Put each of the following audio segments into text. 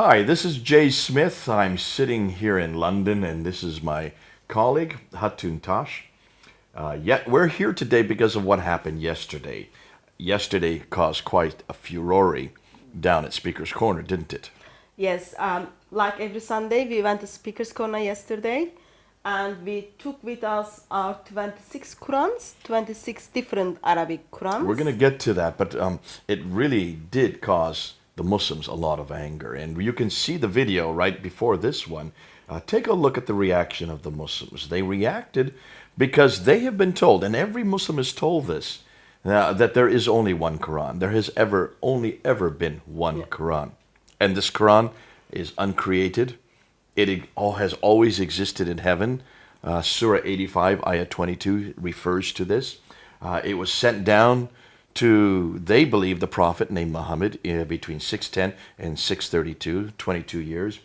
Hi, this is Jay Smith. I'm sitting here in London, and this is my colleague, Hatun Tash. Yet we're here today because of what happened yesterday. Yesterday caused quite a furore down at Speaker's Corner, didn't it? Yes, like every Sunday, we went to Speaker's Corner yesterday and we took with us our 26 Qurans, 26 different Arabic We're Qurans. going to get to that, but it really did cause the Muslims a lot of anger. And you can see the video right before this one. Take a look at the reaction of the Muslims. They reacted because they have been told, and every Muslim is told this, that there is only one Quran. There has only ever been one Yeah. Quran. And this Quran is uncreated. It all has always existed in heaven. Surah 85, Ayah 22 refers to this. It was sent down to, they believe, the Prophet named Muhammad between 610 and 632, 22 years.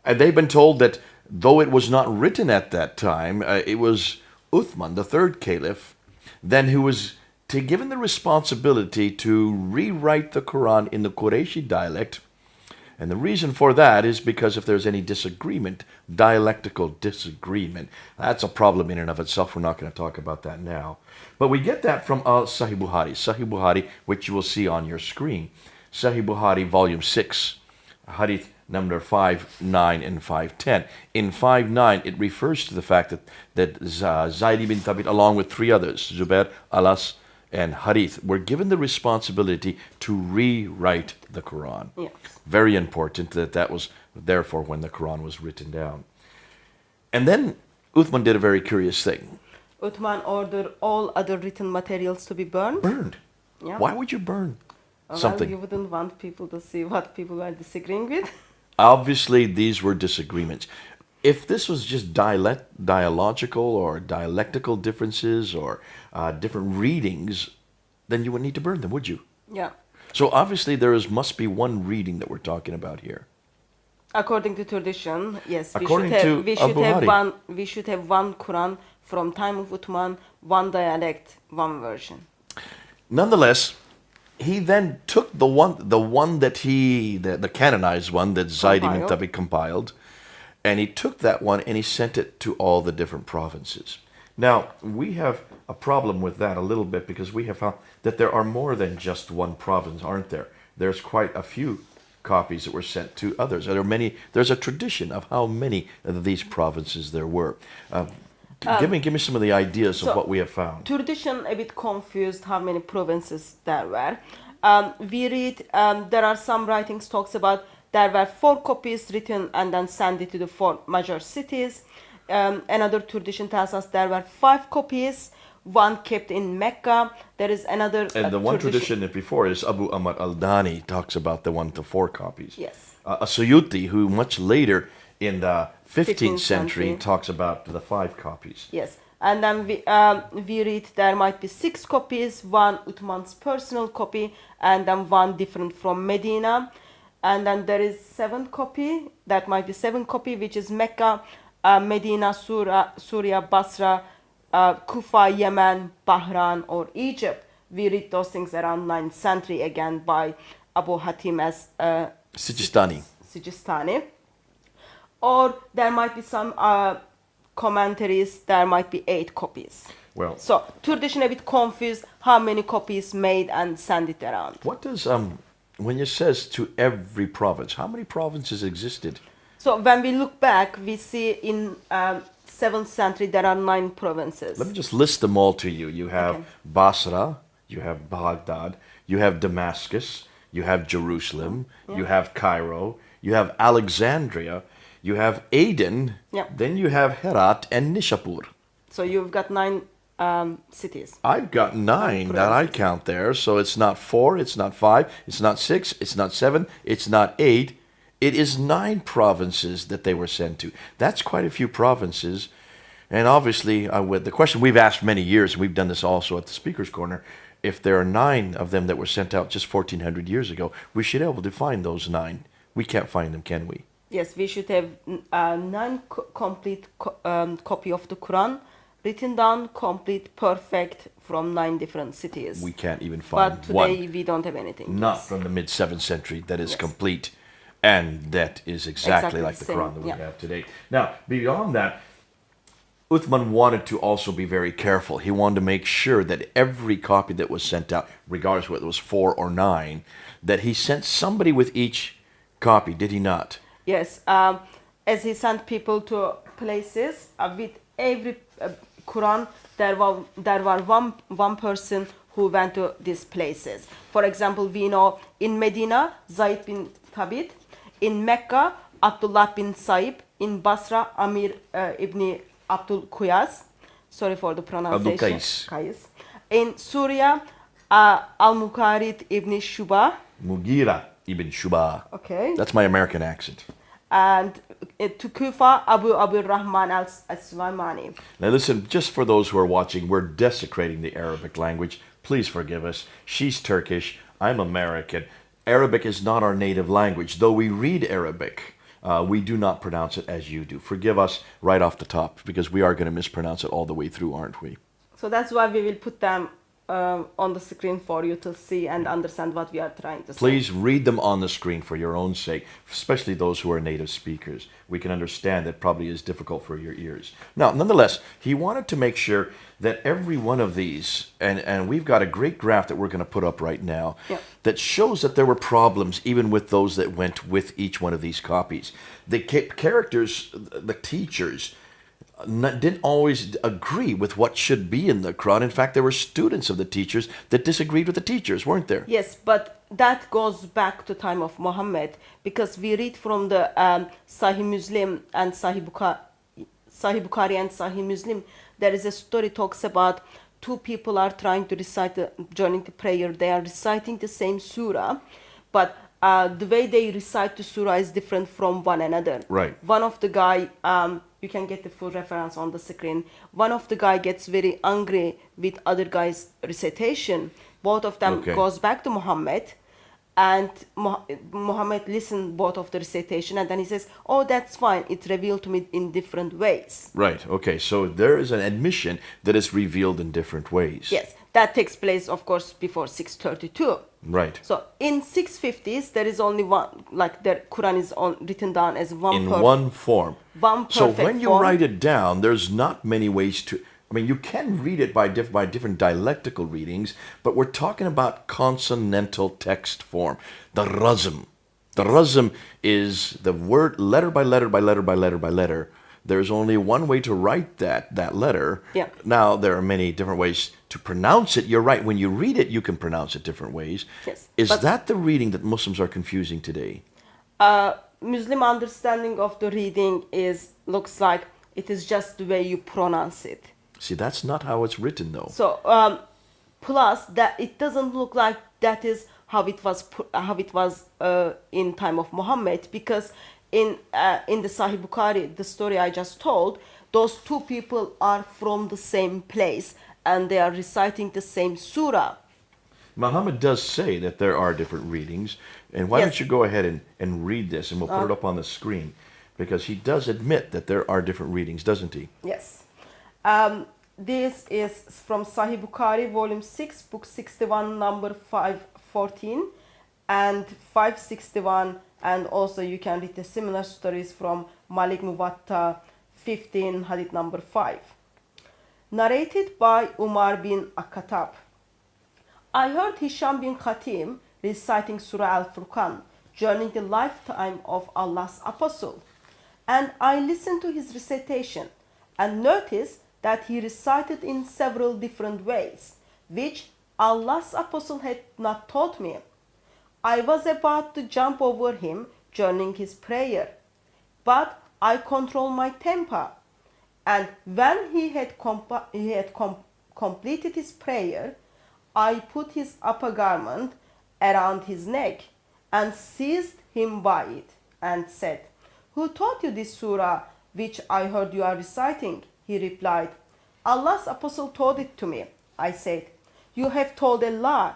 And they've been told that though it was not written at that time, it was Uthman, the third caliph, then who was given the responsibility to rewrite the Quran in the Qurayshi dialect. And the reason for that is because if there's any disagreement, dialectical disagreement, that's a problem in and of itself. We're not going to talk about that now. But we get that from Sahih Bukhari. Sahih Bukhari, which you will see on your screen. Sahih Bukhari, volume 6, hadith number 5, 9, and 510. In 5, 9, it refers to the fact that Zayd ibn Thabit, along with three others, Zubair, Alas, and Harith, were given the responsibility to rewrite the Quran. Yes. Very important that was therefore when the Quran was written down. And then Uthman did a very curious thing. Uthman ordered all other written materials to be burned. Burned. Yeah. Why would you burn Well, something? you wouldn't want people to see what people were disagreeing with. Obviously, these were disagreements. If this was just dialogical or dialectical differences or different readings, then you wouldn't need to burn them, would you? Yeah. So obviously must be one reading that we're talking about here. According to tradition, yes, According to Abu Hari. we should have one Quran from time of Uthman, one dialect, one version. Nonetheless, he then took the one that the canonized one that Zayd ibn Compiled. Thabit compiled, and he took that one and he sent it to all the different provinces. Now, we have a problem with that a little bit because we have found that there are more than just one province, aren't there? There's quite a few copies that were sent to others. There's a tradition of how many of these provinces there were. Give me some of the ideas of what we have found. Tradition a bit confused how many provinces there were. We read there are some writings talks about there were 4 copies written and then sent it to the 4 major cities. Another tradition tells us there were 5 copies, one kept in Mecca. There is another And the one tradition that before is Abu Ahmad al-Dani talks about the 1 to 4 copies. Yes. A Suyuti, who much later in the 15th 15th century century. talks about the 5 copies. Yes, and then we read there might be 6 copies, one Uthman's personal copy, and then one different from Medina, and then there is 7 copy. That might be 7 copy, which is Mecca, Medina, Syria, Basra, Kufa, Yemen, Bahrain, or Egypt. We read those things around 9th century again by Abu Hatim as Sijistani. Sijistani. Or there might be some commentaries, there might be 8 copies. Well, So tradition a bit confused how many copies made and send it around. what does when it says to every province, how many provinces existed? So when we look back, we see in 7th century there are 9 provinces. Let me just list them all to you. You have Okay. Basra, you have Baghdad, you have Damascus, you have Jerusalem, you have Cairo, you have Alexandria, you have Aden, Yeah. then you have Herat and Nishapur. So you've got 9 cities. I've got 9 that I count there, so it's not 4, it's not 5, it's not 6, it's not 7, it's not 8. It is 9 provinces that they were sent to. That's quite a few provinces. And obviously, with the question we've asked many years, and we've done this also at the Speaker's Corner, if there are 9 of them that were sent out just 1,400 years ago, we should be able to find those 9. We can't find them, can we? Yes, we should have 9 complete copy of the Quran, written down, complete, perfect, from 9 different cities. We can't even find But today one. we don't have anything. Not Yes. from the mid-7th century that is Yes. complete. And that is exactly like the same, Quran that we yeah. have today. Now, beyond that, Uthman wanted to also be very careful. He wanted to make sure that every copy that was sent out, regardless whether it was 4 or 9, that he sent somebody with each copy, did he not? Yes, as he sent people to places with every Quran, there were one person who went to these places. For example, we know in Medina, Zayd bin Thabit, in Mecca, Abdullah bin Saib, in Basra, Amir ibn Abdul Quyas. Sorry for the pronunciation. Qais. In Syria, Al-Muqarid ibn Shuba. Mughira ibn Shuba. Okay. That's my American accent. And to Kufa, Abu Rahman al-Sulaimani. Now listen, just for those who are watching, we're desecrating the Arabic language. Please forgive us. She's Turkish. I'm American. Arabic is not our native language. Though we read Arabic, we do not pronounce it as you do. Forgive us right off the top, because we are going to mispronounce it all the way through, aren't we? So that's why we will put them on the screen for you to see and understand what we are trying to say. Please read them on the screen for your own sake, especially those who are native speakers. We can understand that probably is difficult for your ears. Now, nonetheless, he wanted to make sure that every one of these, and we've got a great graph that we're going to put up right now, Yeah. that shows that there were problems even with those that went with each one of these copies. The characters, the teachers, didn't always agree with what should be in the Quran. In fact, there were students of the teachers that disagreed with the teachers, weren't there? Yes, but that goes back to time of Muhammad, because we read from the Sahih Muslim and Sahih Bukhari and Sahih Muslim. There is a story talks about two people are trying to recite during the prayer. They are reciting the same surah, but the way they recite the surah is different from one another. Right. One of the guy, you can get the full reference on the screen. One of the guy gets very angry with other guy's recitation. Both of them Okay. goes back to Muhammad, and Muhammad listened both of the recitation, and then he says, "Oh, that's fine. It's revealed to me in different ways." Right. Okay. So there is an admission that is revealed in different ways. Yes, that takes place, of course, before 632. Right. So in 650s, there is only one, like the Quran is written down as one In one form. one So perfect when you form. write it down, there's not many ways to. I mean, you can read it by different dialectical readings, but we're talking about consonantal text form, the razm. The razm is the word letter by letter by letter by letter by letter. There's only one way to write that letter. Yeah. Now, there are many different ways to pronounce it. You're right. When you read it, you can pronounce it different ways. Yes, Is but- that the reading that Muslims are confusing today? Muslim understanding of the reading looks like it is just the way you pronounce it. See, that's not how it's written, though. So plus that it doesn't look like that is how it was in time of Muhammad, because in the Sahih Bukhari, the story I just told, those two people are from the same place and they are reciting the same surah. Muhammad does say that there are different readings, and why Yes. don't you go ahead and read this, and we'll put it up on the screen, because he does admit that there are different readings, doesn't he? Yes. This is from Sahih Bukhari, volume 6, book 61, number 514, and 561, and also you can read the similar stories from Malik Muwatta 15, hadith number 5. Narrated by Umar bin Akhatab. I heard Hisham bin Khatim reciting Surah Al-Furqan during the lifetime of Allah's Apostle, and I listened to his recitation and noticed that he recited in several different ways, which Allah's Apostle had not taught me. I was about to jump over him during his prayer, but I controlled my temper, and when he had completed his prayer, I put his upper garment around his neck and seized him by it and said, "Who taught you this surah which I heard you are reciting?" He replied, "Allah's Apostle taught it to me." I said, "You have told a lie,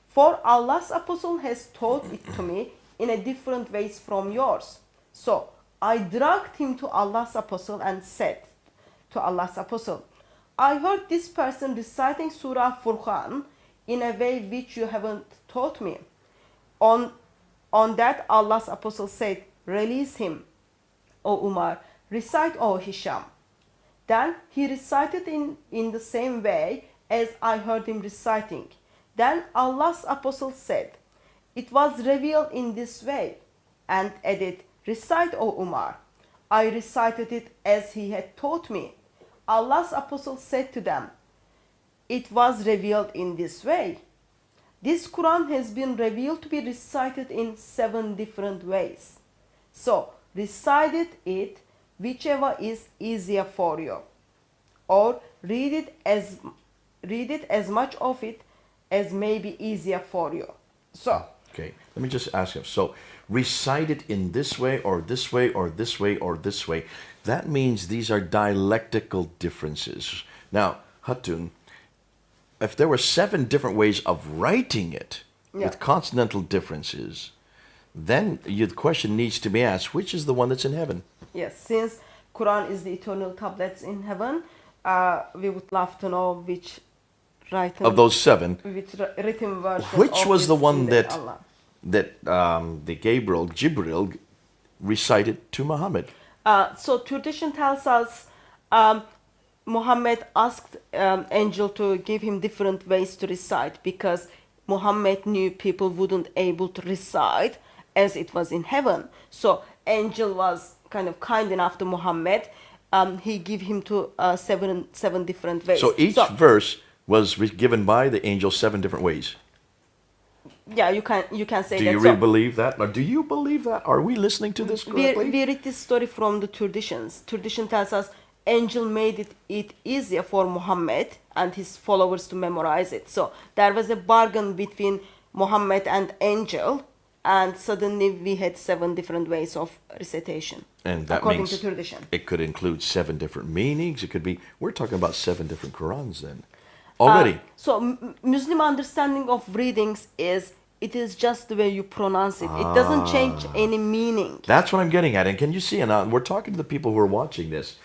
for Allah's Apostle has taught it to me in a different ways from yours." So I dragged him to Allah's Apostle and said to Allah's Apostle, "I heard this person reciting Surah Furqan in a way which you haven't taught me. On On that, Allah's apostle said, "Release him, O Umar. Recite, O Hisham." Then he recited in the same way as I heard him reciting. Then Allah's apostle said, "It was revealed in this way," and added, "Recite, O Umar." I recited it as he had taught me. Allah's apostle said to them, "It was revealed in this way." This Quran has been revealed to be recited in 7 different ways. So, recite it whichever is easier for you, or read it as much of it as may be easier for you. So, Okay, let me just ask you. So, recite it in this way, or this way, or this way, or this way. That means these are dialectical differences. Now, Hatun, if there were 7 different ways of writing it with consonantal differences, then the question needs to be asked, which is the one that's in heaven? yes, since Quran is the eternal tablets in heaven, we would love to know which written Of those 7, written version. which of was is the one in that Allah. the Jibril recited to Muhammad? So tradition tells us Muhammad asked angel to give him different ways to recite because Muhammad knew people wouldn't able to recite as it was in heaven. So angel was kind of kind enough to Muhammad. He gave him to seven different ways. So each verse was given by the angel 7 different ways. Yeah, you can say Do that. you really believe that? Or do you believe that? Are we listening to this correctly? We read this story from the traditions. Tradition tells us angel made it easier for Muhammad and his followers to memorize it. So there was a bargain between Muhammad and angel, and suddenly we had 7 different ways of recitation. And that according means to tradition. it could include 7 different meanings. It could be, we're talking about 7 different Qurans then. Already. So Muslim understanding of readings is it is just the way you pronounce it. It doesn't change any meaning. That's what I'm getting at. And can you see, and we're talking to the people who are watching this.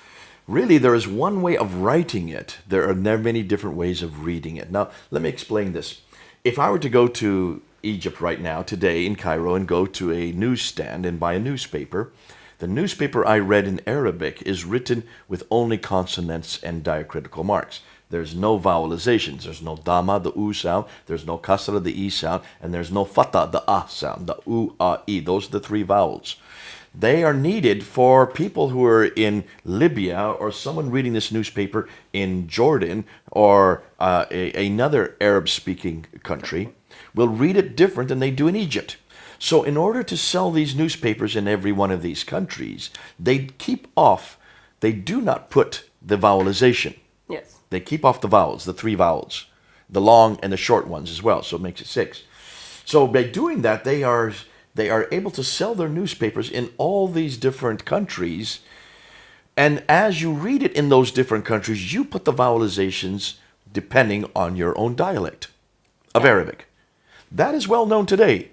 Really, there is one way of writing it. There are many different ways of reading it. Now, let me explain this. If I were to go to Egypt right now, today in Cairo, and go to a newsstand and buy a newspaper, the newspaper I read in Arabic is written with only consonants and diacritical marks. There's no vowelizations. There's no dama, the u sound. There's no kasra, the e sound. And there's no fata, the ah sound, the u, ah, e. Those are the 3 vowels. They are needed for people who are in Libya, or someone reading this newspaper in Jordan, or another Arab-speaking country will read it different than they do in Egypt. So in order to sell these newspapers in every one of these countries, they do not put the vowelization. Yes. They keep off the vowels, the 3 vowels, the long and the short ones as well, so it makes it 6. So by doing that, they are able to sell their newspapers in all these different countries. And as you read it in those different countries, you put the vowelizations depending on your own dialect of Arabic. That is well known today.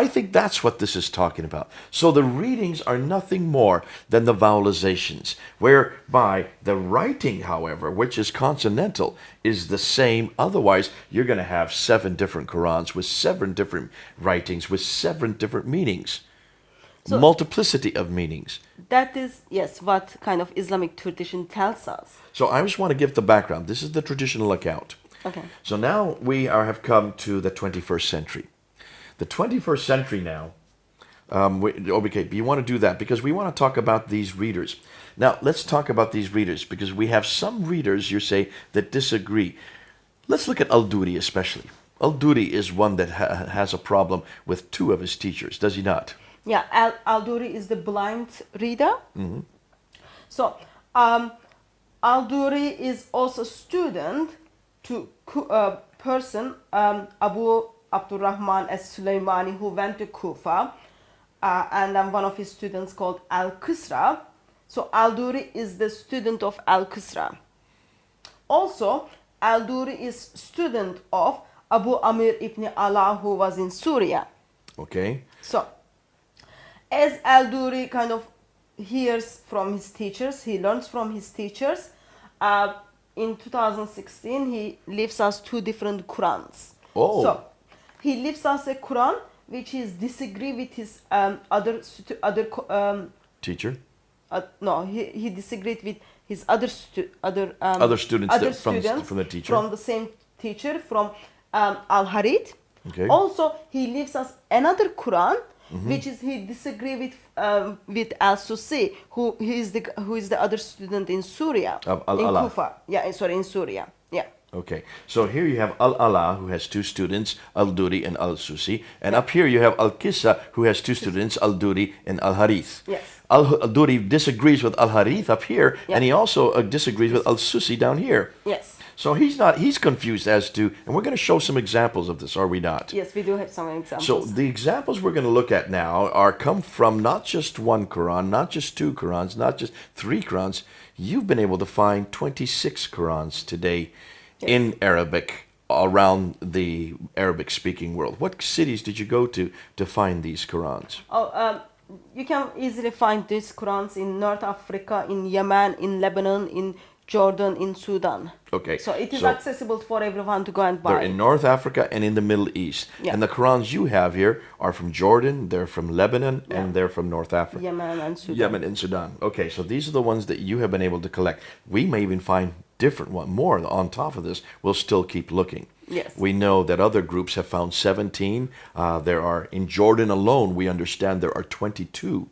I think that's what this is talking about. So the readings are nothing more than the vowelizations, whereby the writing, however, which is consonantal, is the same. Otherwise, you're going to have 7 different Qurans with 7 different writings with 7 different meanings. So, multiplicity of meanings. That is, yes, what kind of Islamic tradition tells us. So I just want to give the background. This is the traditional account. Okay. So now we have come to the 21st century. The 21st century now, okay, you want to do that because we want to talk about these readers. Now, let's talk about these readers because we have some readers, you say, that disagree. Let's look at Al-Duri especially. Al-Duri is one that has a problem with 2 of his teachers, does he not? Yeah, Al-Duri is the blind reader. Mm-hmm. So, Al-Duri is also student to person, Abu Abdurrahman as-Sulaymani, who went to Kufa, and then one of his students called Al-Qisra. So Al-Duri is the student of Al-Qisra. Also, Al-Duri is student of Abu Amir ibn Ala, who was in Syria. Okay. So, as Al-Duri kind of hears from his teachers, he learns from his teachers, in 2016 he leaves us 2 different Qurans. Oh. So, he leaves us a Quran which is disagree with his Teacher? no, he disagreed with his other Other students other from students the teacher? from the same teacher from Al-Harith. Okay. Also, he leaves us another Quran, which is he disagree with Al-Susi, who is the other student in Syria, Of in Al-Ala. Kufa. Yeah, sorry, in Syria. Yeah. Okay, so here you have Al-Ala, who has two students, Al-Duri and Al-Susi. And up here you have Al-Qissa, who has two students, Al-Duri and Al-Harith. Yes. Al-Duri disagrees with Al-Harith up here, Yeah. and he also disagrees with Al-Susi down here. Yes. So he's confused as to, and we're going to show some examples of this, are we not? Yes, we do have some examples. So the examples we're going to look at now come from not just one Quran, not just two Qurans, not just three Qurans. You've been able to find 26 Qurans today in Arabic around the Arabic-speaking world. What cities did you go to find these Qurans? You can easily find these Qurans in North Africa, in Yemen, in Lebanon, in Jordan, in Sudan. Okay. So it is so accessible for everyone to go and buy. They're in North Africa and in the Middle East. Yeah. And the Qurans you have here are from Jordan, they're from Lebanon, and they're from North Africa. Yemen and Sudan. Yemen and Sudan. Okay, so these are the ones that you have been able to collect. We may even find different one more on top of this. We'll still keep looking. Yes. We know that other groups have found 17. There are, in Jordan alone, we understand there are 22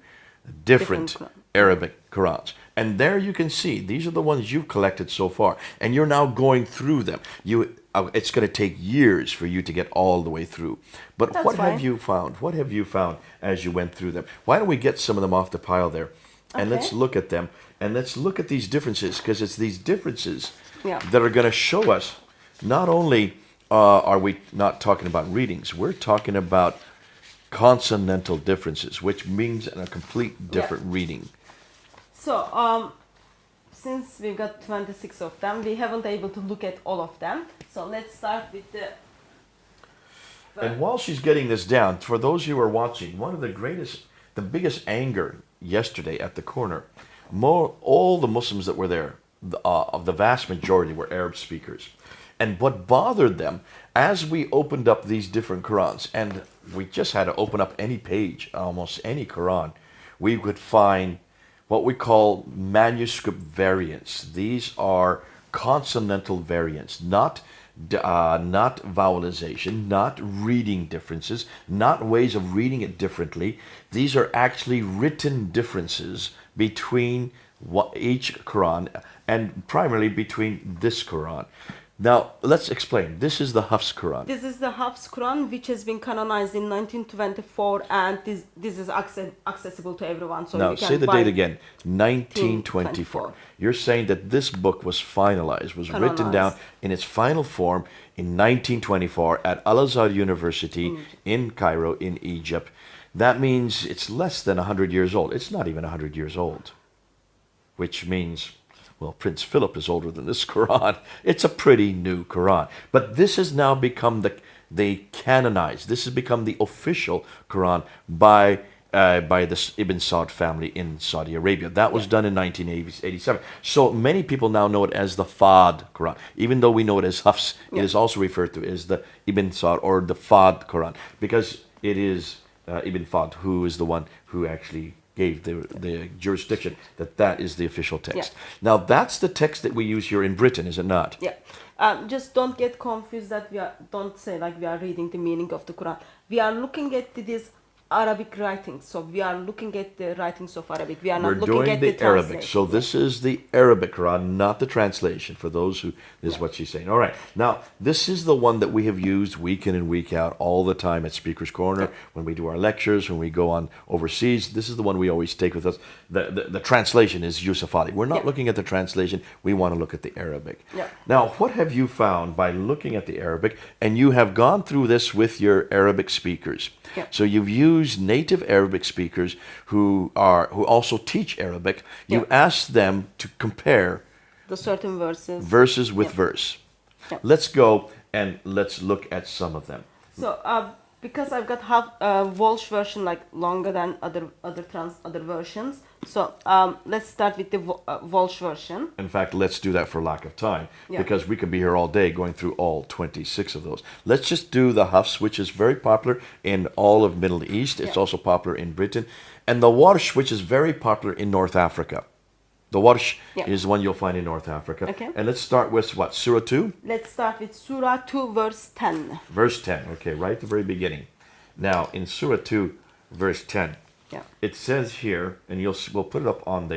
different Quran. Arabic Qurans. And there you can see, these are the ones you've collected so far. And you're now going through them. It's going to take years for you to get all the way through. But That's what have fine. you found? What have you found as you went through them? Why don't we get some of them off the pile there? And let's Okay. look at them. And let's look at these differences, because it's these differences Yeah. that are going to show us not only are we not talking about readings, we're talking about consonantal differences, which means a complete different reading. So, since we've got 26 of them, we haven't able to look at all of them. So let's start with the. And while she's getting this down, for those who are watching, one of the biggest anger yesterday at the corner, all the Muslims that were there, of the vast majority were Arab speakers. And what bothered them, as we opened up these different Qurans, and we just had to open up any page, almost any Quran, we could find what we call manuscript variants. These are consonantal variants, not vowelization, not reading differences, not ways of reading it differently. These are actually written differences between each Quran, and primarily between this Quran. Now, let's explain. This is the Hafs Quran. This is the Hafs Quran, which has been canonized in 1924, and this is accessible to everyone. So Now, you can say the buy date again, 1924. You're saying that this book was finalized, was written down in its final form in 1924 at Al-Azhar University in Cairo, in Egypt. That means it's less than 100 years old. It's not even 100 years old, which means, well, Prince Philip is older than this Quran. It's a pretty new Quran. But this has now become the canonized. This has become the official Quran by the Ibn Saud family in Saudi Arabia. That was done in 1987. So many people now know it as the Fard Quran. Even though we know it as Hafs, it is also referred to as the Ibn Saud or the Fard Quran, because it is Ibn Fad who is the one who actually gave the jurisdiction that is the official text. Now that's the text that we use here in Britain, is it not? Yeah. Just don't get confused that don't say like we are reading the meaning of the Quran. We are looking at these Arabic writings. So we are looking at the writings of Arabic. We are not looking at the Arabic. translation. So this is the Arabic Quran, not the translation, for those who, this is what she's saying. All right. Now, this is the one that we have used week in and week out all the time at Speaker's Corner, when we do our lectures, when we go on overseas. This is the one we always take with us. The translation is Yusuf Ali. We're not looking at the translation. We want to look at the Arabic. Now, what have you found by looking at the Arabic? And you have gone through this with your Arabic speakers. So you've used native Arabic speakers who also teach Arabic. You asked them to compare the certain verses with verse. Let's go and let's look at some of them. So because I've got Welsh version like longer than other versions, So let's start with the Walsh version. In fact, let's do that for lack of time Yeah. because we could be here all day going through all 26 of those. Let's just do the Hafs, which is very popular in all of Middle East. It's Yeah. also popular in Britain. And the Warsh, which is very popular in North Africa. The Warsh Yeah. is one you'll find in North Africa. Okay. And let's start with what? Surah 2? Let's start with Surah 2, verse 10. Verse 10. Okay, right at the very beginning. Now, in Surah 2, verse 10, Yeah. it says here, and we'll put it up on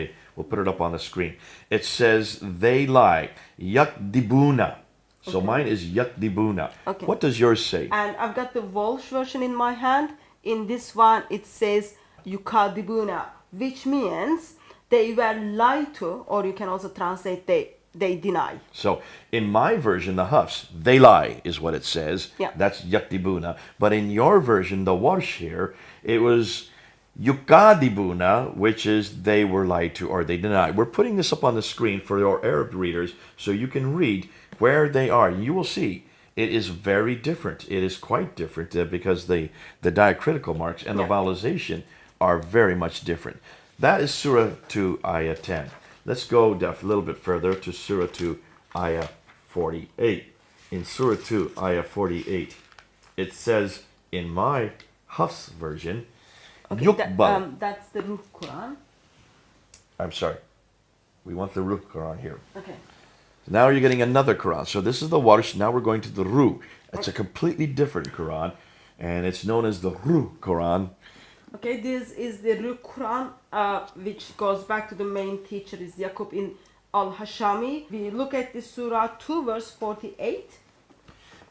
the screen. It says they lie, yakdibuna. So mine is yakdibuna. Okay. What does yours say? And I've got the Walsh version in my hand. In this one, it says yukadibuna, which means they were lied to, or you can also translate they deny. So in my version, the Hafs, they lie is what it says. Yeah. That's yakdibuna. But in your version, the Warsh here, it was yukadibuna, which is they were lied to or they denied. We're putting this up on the screen for your Arab readers so you can read where they are. You will see it is very different. It is quite different because the diacritical marks and the Yeah. vowelization are very much different. That is Surah 2, Ayah 10. Let's go a little bit further to Surah 2, Ayah 48. In Surah 2, Ayah 48, it says in my Hafs version, Okay, Yukbal. that's the Ruh Quran. I'm sorry. We want the Ruh Quran here. Okay. Now you're getting another Quran. So this is the Warsh. Now we're going to the Ruh. It's a completely different Quran, and it's known as the Ruh Quran. Okay, this is the Ruh Quran, which goes back to the main teacher is Yaqub in Al-Hashami. We look at the Surah 2, verse 48.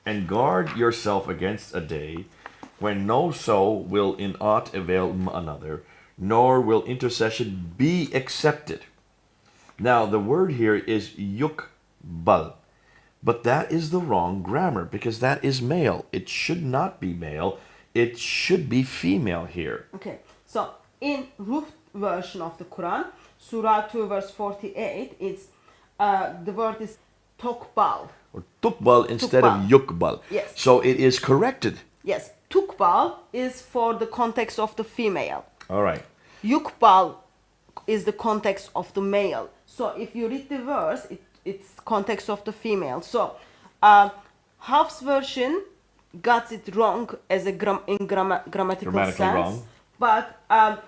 And guard yourself against a day when no soul will in aught avail another, nor will intercession be accepted. Now, the word here is yukbal, but that is the wrong grammar because that is male. It should not be male. It should be female here. Okay, so in Ruh version of the Quran, Surah 2, verse 48, it's the word is tokbal. Or tukbal instead of yukbal. Yes. So it is corrected. Yes, tukbal is for the context of the female. All right. Yukbal is the context of the male. So if you read the verse, it's context of the female. So Hafs version got it wrong as a grammatical Grammatically sense, wrong. but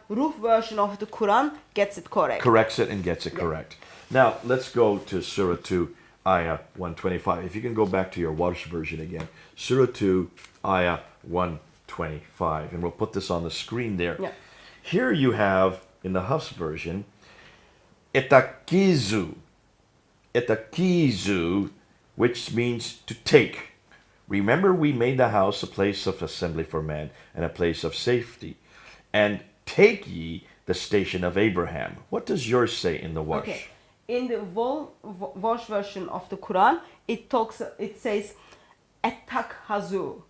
Ruh version of the Quran gets it correct. Corrects it and gets it correct. Now, let's go to Surah 2, Ayah 125. If you can go back to your Warsh version again. Surah 2, Ayah 125. And we'll put this on the screen there. Yeah. Here you have, in the Hafs version, etakizu. Etakizu, which means to take. Remember, we made the house a place of assembly for man and a place of safety. And take ye the station of Abraham. What does yours say in the Warsh? Okay. In the Warsh version of the Quran, it says etakhazu,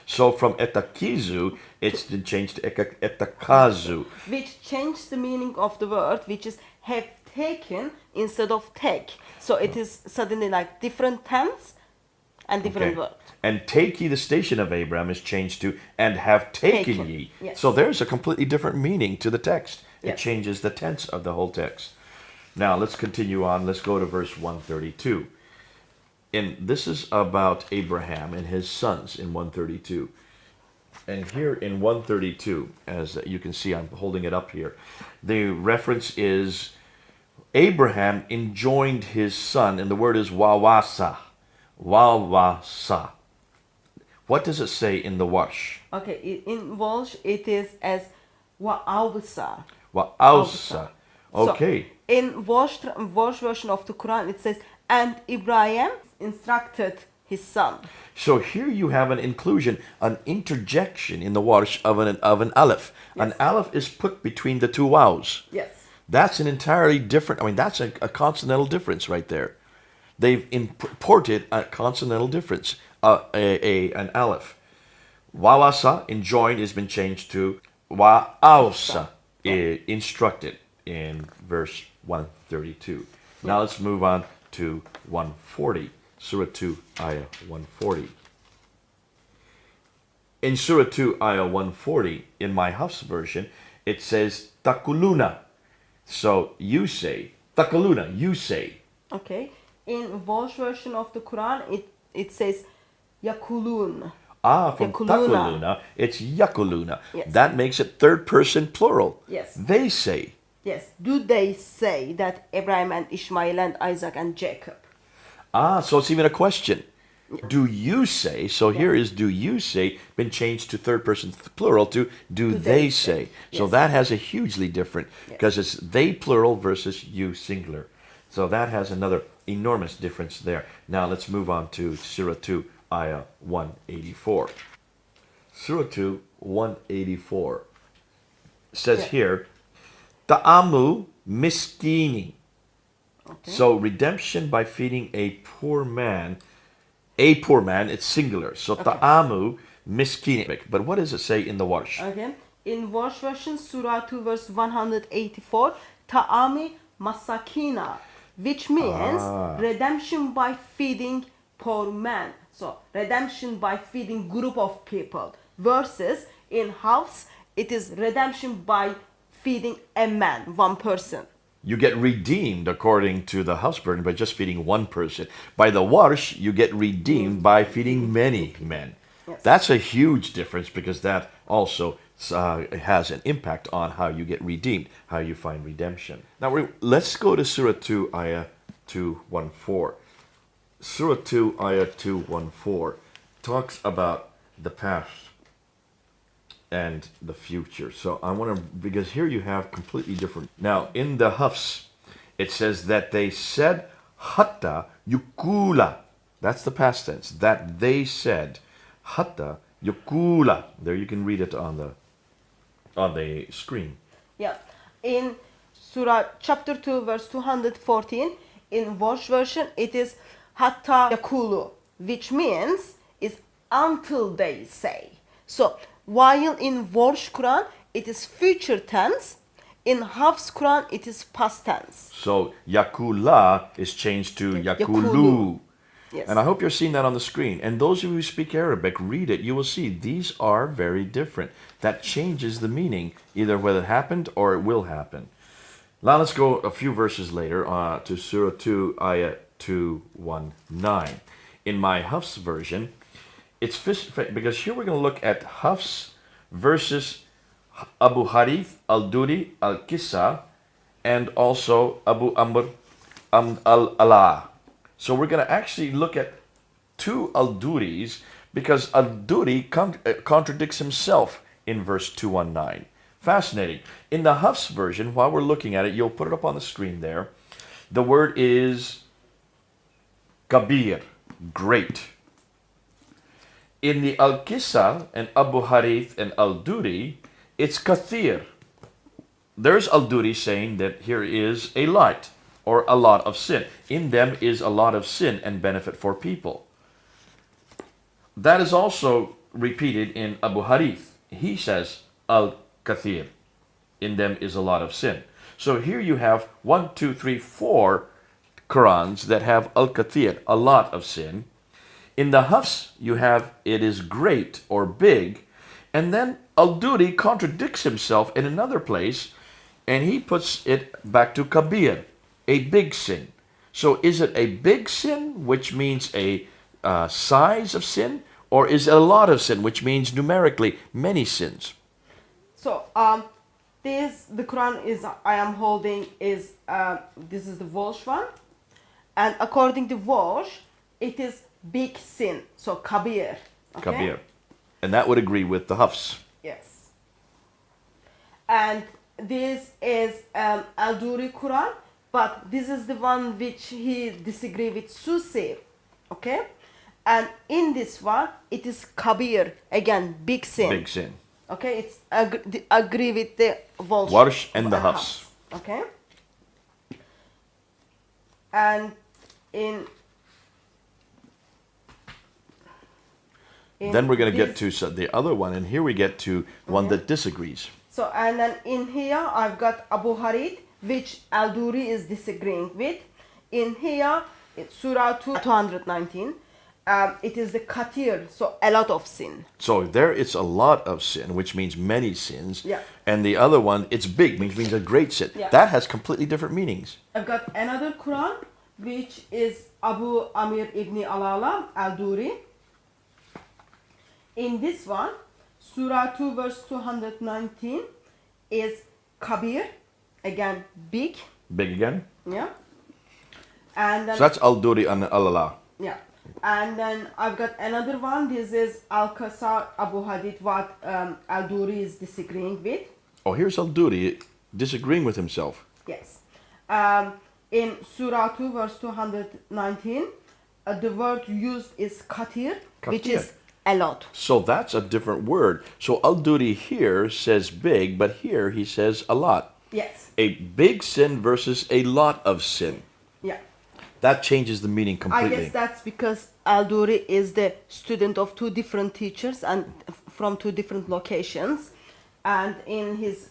So from etakizu, it's been changed to etakazu. which changed the meaning of the word, which is have taken instead of take. So it is suddenly like different tense and different Okay. word. And take ye the station of Abraham is changed to and have taken Taken, ye. yes. So there's a completely different meaning to the text. It Yes. changes the tense of the whole text. Now let's continue on. Let's go to verse 132. And this is about Abraham and his sons in 132. And here in 132, as you can see, I'm holding it up here, the reference is Abraham enjoined his son, and the word is wawasa. Wawasa. What does it say in the Warsh? Okay, in Walsh it is as wa'awsa. Wa'ausa. Okay. So in Walsh version of the Quran it says, and Ibrahim instructed his son. So here you have an inclusion, an interjection in the Warsh of an aleph. An Yes. aleph is put between the two wows. Yes. That's an entirely different, that's a consonantal difference right there. They've imported a consonantal difference, an aleph. Wawasa, enjoined, has been changed to wa'ausa, instructed in verse 132. Now let's move on to 140, Surah 2, Ayah 140. In Surah 2, Ayah 140, in my Hafs version, it says takuluna. So you say, takaluna, you say. Okay. In Walsh version of the Quran, it says yakulun. Ah, from Yakuluna. takaluna, it's yakuluna. Yes. That makes it third person plural. Yes. They say. Yes. Do they say that Abraham and Ishmael and Isaac and Jacob? Ah, so it's even a question. Do you say? So here is do you say been changed to third person plural to do they say. So Yes. that has a hugely different, Yes. because it's they plural versus you singular. So that has another enormous difference there. Now let's move on to Surah 2, Ayah 184. Surah 2, 184 says Yeah. here, Ta'amu miskini. Okay. So redemption by feeding a poor man. A poor man, it's singular. So ta'amu miskini. But what does it say in the Warsh? Okay. In Warsh version, Surah 2, verse 184, Ta'ami Masakina, which means redemption by feeding poor man. So, redemption by feeding group of people. Versus in Hafs, it is redemption by feeding a man, one person. You get redeemed according to the house burden by just feeding one person. By the Warsh, you get redeemed by feeding many men. Yes. That's a huge difference because that also has an impact on how you get redeemed, how you find redemption. Now let's go to Surah 2, Ayah 214. Surah 2, Ayah 214 talks about the past and the future. So I want to, because here you have completely different. Now in the Hafs, it says that they said hatta yukula. That's the past tense. That they said hatta yukula. There you can read it on the screen. Yeah. In Surah chapter 2, verse 214, in Warsh version, it is Hatta Yakulu, which means is until they say. So, while in Warsh Quran, it is future tense, in Hafs Quran, it is past tense. So yakula is changed to yakulu. Yes. And I hope you're seeing that on the screen. And those of you who speak Arabic, read it. You will see these are very different. That changes the meaning, either whether it happened or it will happen. Now let's go a few verses later to Surah 2, Ayah 219. In my Hafs version, it's because here we're going to look at Hafs versus Abu Harith al-Duri al-Kissa and also Abu Amr al-Ala. So we're going to actually look at two al-Duris because al-Duri contradicts himself in verse 219. Fascinating. In the Hafs version, while we're looking at it, you'll put it up on the screen there. The word is kabir, great. In the Al-Qissa and Abu Harith and Al-Duri, it's kathir. There's Al-Duri saying that here is a light or a lot of sin. In them is a lot of sin and benefit for people. That is also repeated in Abu Harith. He says Al-Kathir. In them is a lot of sin. So here you have 1, 2, 3, 4 Qurans that have Al-Kathir, a lot of sin. In the Hafs, you have it is great or big. And then Al-Duri contradicts himself in another place and he puts it back to Kabir, a big sin. So is it a big sin, which means a size of sin, or is it a lot of sin, which means numerically many sins? So, the Quran is I am holding is this is the Walsh one, and according to Walsh, it is big sin. So kabir. Okay? Kabir, and that would agree with the Hafs. Yes. And this is Al-Duri Quran, but this is the one which he disagree with Susi. Okay, and in this one it is kabir, again big sin. Big sin. Okay, it's agree with the Walsh. Warsh and the Hafs. Okay. And in then we're going to get this- to the other one, and here we get to one that disagrees. So, and then in here I've got Abu Harith, which Al-Duri is disagreeing with. In here, it's Surah 219. it is the katir, so a lot of sin. So there it's a lot of sin, which means many sins. Yeah. And the other one, it's big, which means a great sin. Yeah. That has completely different meanings. I've got another Quran, which is Abu Amir ibn Alala al-Duri. In this one, Surah 2 verse 219 is Kabir, again big, Big again. yeah. And then, So that's Al-Duri and Al-Allah. yeah. And then I've got another one, this is Al-Qasar Abu Hadid, what al-Duri is disagreeing with. Oh, here's Al-Duri disagreeing with himself. Yes. In Surah 2 verse 219, the word used is katir, which Katir. is a lot. So that's a different word. So Al-Duri here says big, but here he says a lot. Yes. A big sin versus a lot of sin. Yeah. That changes the meaning I completely. guess that's because Al-Duri is the student of two different teachers and from two different locations. And in his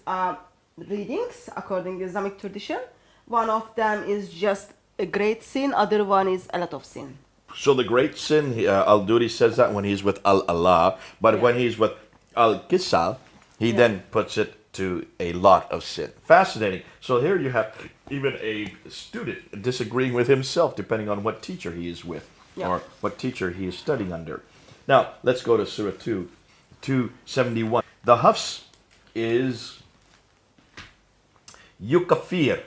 readings, according to Islamic tradition, one of them is just a great sin, other one is a lot of sin. So the great sin, Al-Duri says that when he's with Al-Allah, but Yeah. when he's with Al-Qisal, he Yeah. then puts it to a lot of sin. Fascinating. So here you have even a student disagreeing with himself, depending on what teacher he is with, Yeah. or what teacher he is studying under. Now, let's go to Surah 2, 271. The Hafs is Yukafir.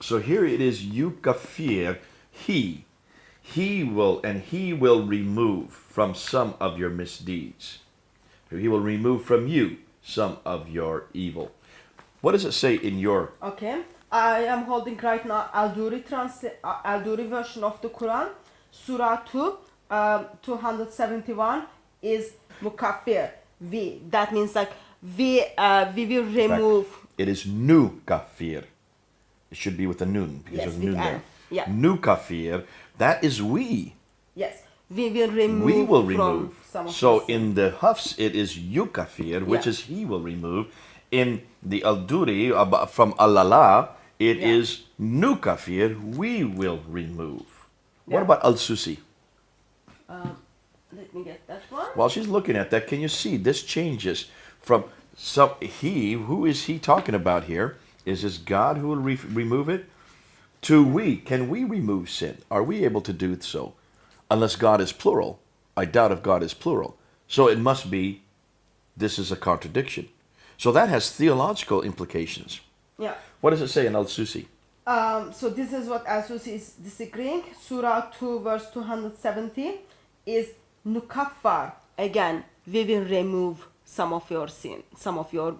So here it is Yukafir, he. He will remove from some of your misdeeds. He will remove from you some of your evil. What does it say in your... Okay, I am holding right now Al-Duri version of the Quran. Surah 2, 271 is Mukaffir. We. That means like we will remove. It is nu kafir. It should be with a nun, because Yes, there's with nun an. there. Yeah. Nu kafir, that is we. Yes, we will remove. We will from remove. some of So the sin. in the Hafs, it is yukafir, which Yeah. is he will remove. In the Al-Duri, from Al-Allah, it Yeah. is nukafir, we will remove. What Yeah. about Al-Susi? Let me get that one. While she's looking at that, can you see this changes from some he? Who is he talking about here? Is this God who will remove it? To we. Can we remove sin? Are we able to do so? Unless God is plural. I doubt if God is plural. So it must be, this is a contradiction. So that has theological implications. Yeah. What does it say in Al-Susi? So this is what Al-Susi is disagreeing. Surah 2 verse 270 is Nukaffar. Again, we will remove some of your sin, some of your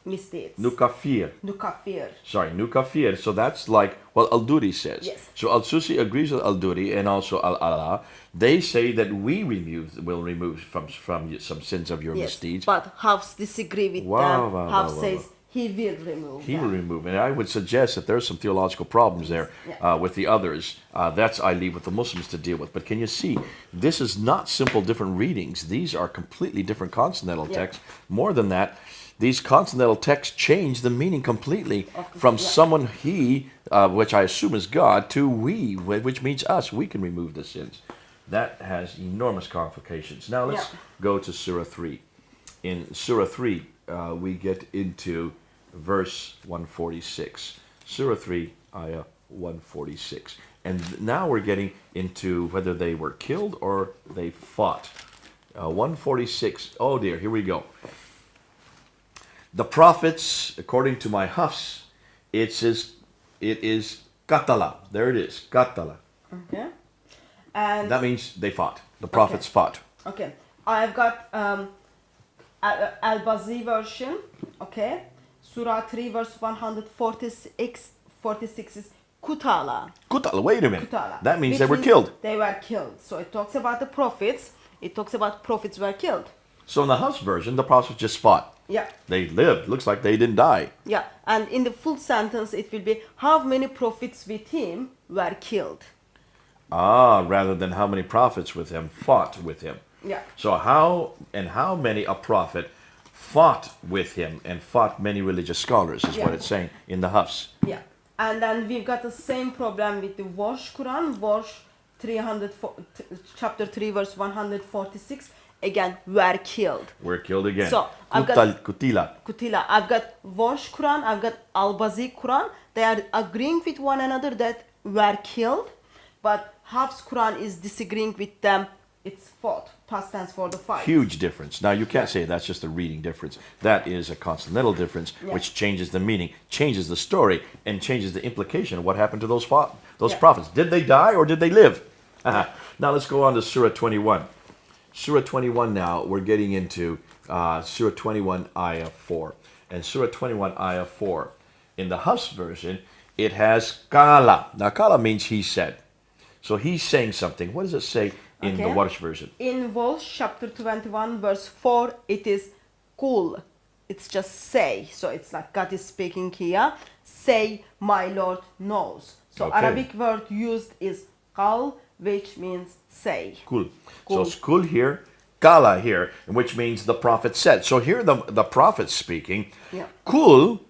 mistakes. Nukafir. Nukaffir. Sorry, nukafir. So that's like what Al-Duri says. Yes. So Al-Susi agrees with Al-Duri and also Al-Allah. They say that we will remove from you some sins of your Yes, misdeeds. but Hafs disagree with Wow, them. wow, Hafs wow, says wow. he will remove He them. will remove. And I would suggest that there's some theological problems there Yeah. with the others. That's I leave with the Muslims to deal with. But can you see, this is not simple different readings. These are completely different consonantal Yeah. texts. More than that, these consonantal texts change the meaning completely from yeah. someone he, which I assume is God, to we, which means us. We can remove the sins. That has enormous complications. Now let's Yeah. go to Surah 3. In Surah 3, we get into verse 146. Surah 3, ayah 146. And now we're getting into whether they were killed or they fought. 146, oh dear, here we go. The prophets, according to my Hafs, it is katala. There it is, katala. Okay. And That means they fought. The prophets fought. okay, I've got Al-Bazi version. Okay, Surah 3 verse 146 is Kutala. Kutala, wait a minute. Kutala. That means Which they were means killed. They were killed. So it talks about the prophets. It talks about prophets were killed. So in the Hafs version, the prophets just fought. Yeah. They lived. Looks like they didn't die. Yeah. And in the full sentence, it will be how many prophets with him were killed. Rather than how many prophets with him fought with him. Yeah. So how many a prophet fought with him and fought many religious scholars is what Yeah. it's saying in the Hafs. Yeah. And then we've got the same problem with the Warsh Quran, Warsh chapter 3 verse 146 again were killed. We're killed again. So, I've got- Kutila. Kutila. I've got Warsh Quran, I've got Al-Bazi Quran. They are agreeing with one another that were killed, but Hafs Quran is disagreeing with them. It's fought. Past tense for the fight. Huge difference. Now, you can't say that's just a reading difference. That is a consonantal difference, Yeah. which changes the meaning, changes the story, and changes the implication of what happened to those Yeah. prophets. Did they die or did they live? Now, let's go on to Surah 21. Surah 21 now, we're getting into Surah 21, Ayah 4. And Surah 21, Ayah 4, in the Hafs version, it has Kala. Now, Kala means he said. So he's saying something. What does it say in the Okay. Warsh version? In Walsh chapter 21 verse 4 it is kul. It's just say. So it's like God is speaking here. Say my Lord knows. So Okay. Arabic word used is qal, which means say. Kul. So Kul. it's kul here, Kala here, which means the prophet said. So here the prophet speaking. Yeah. Kul,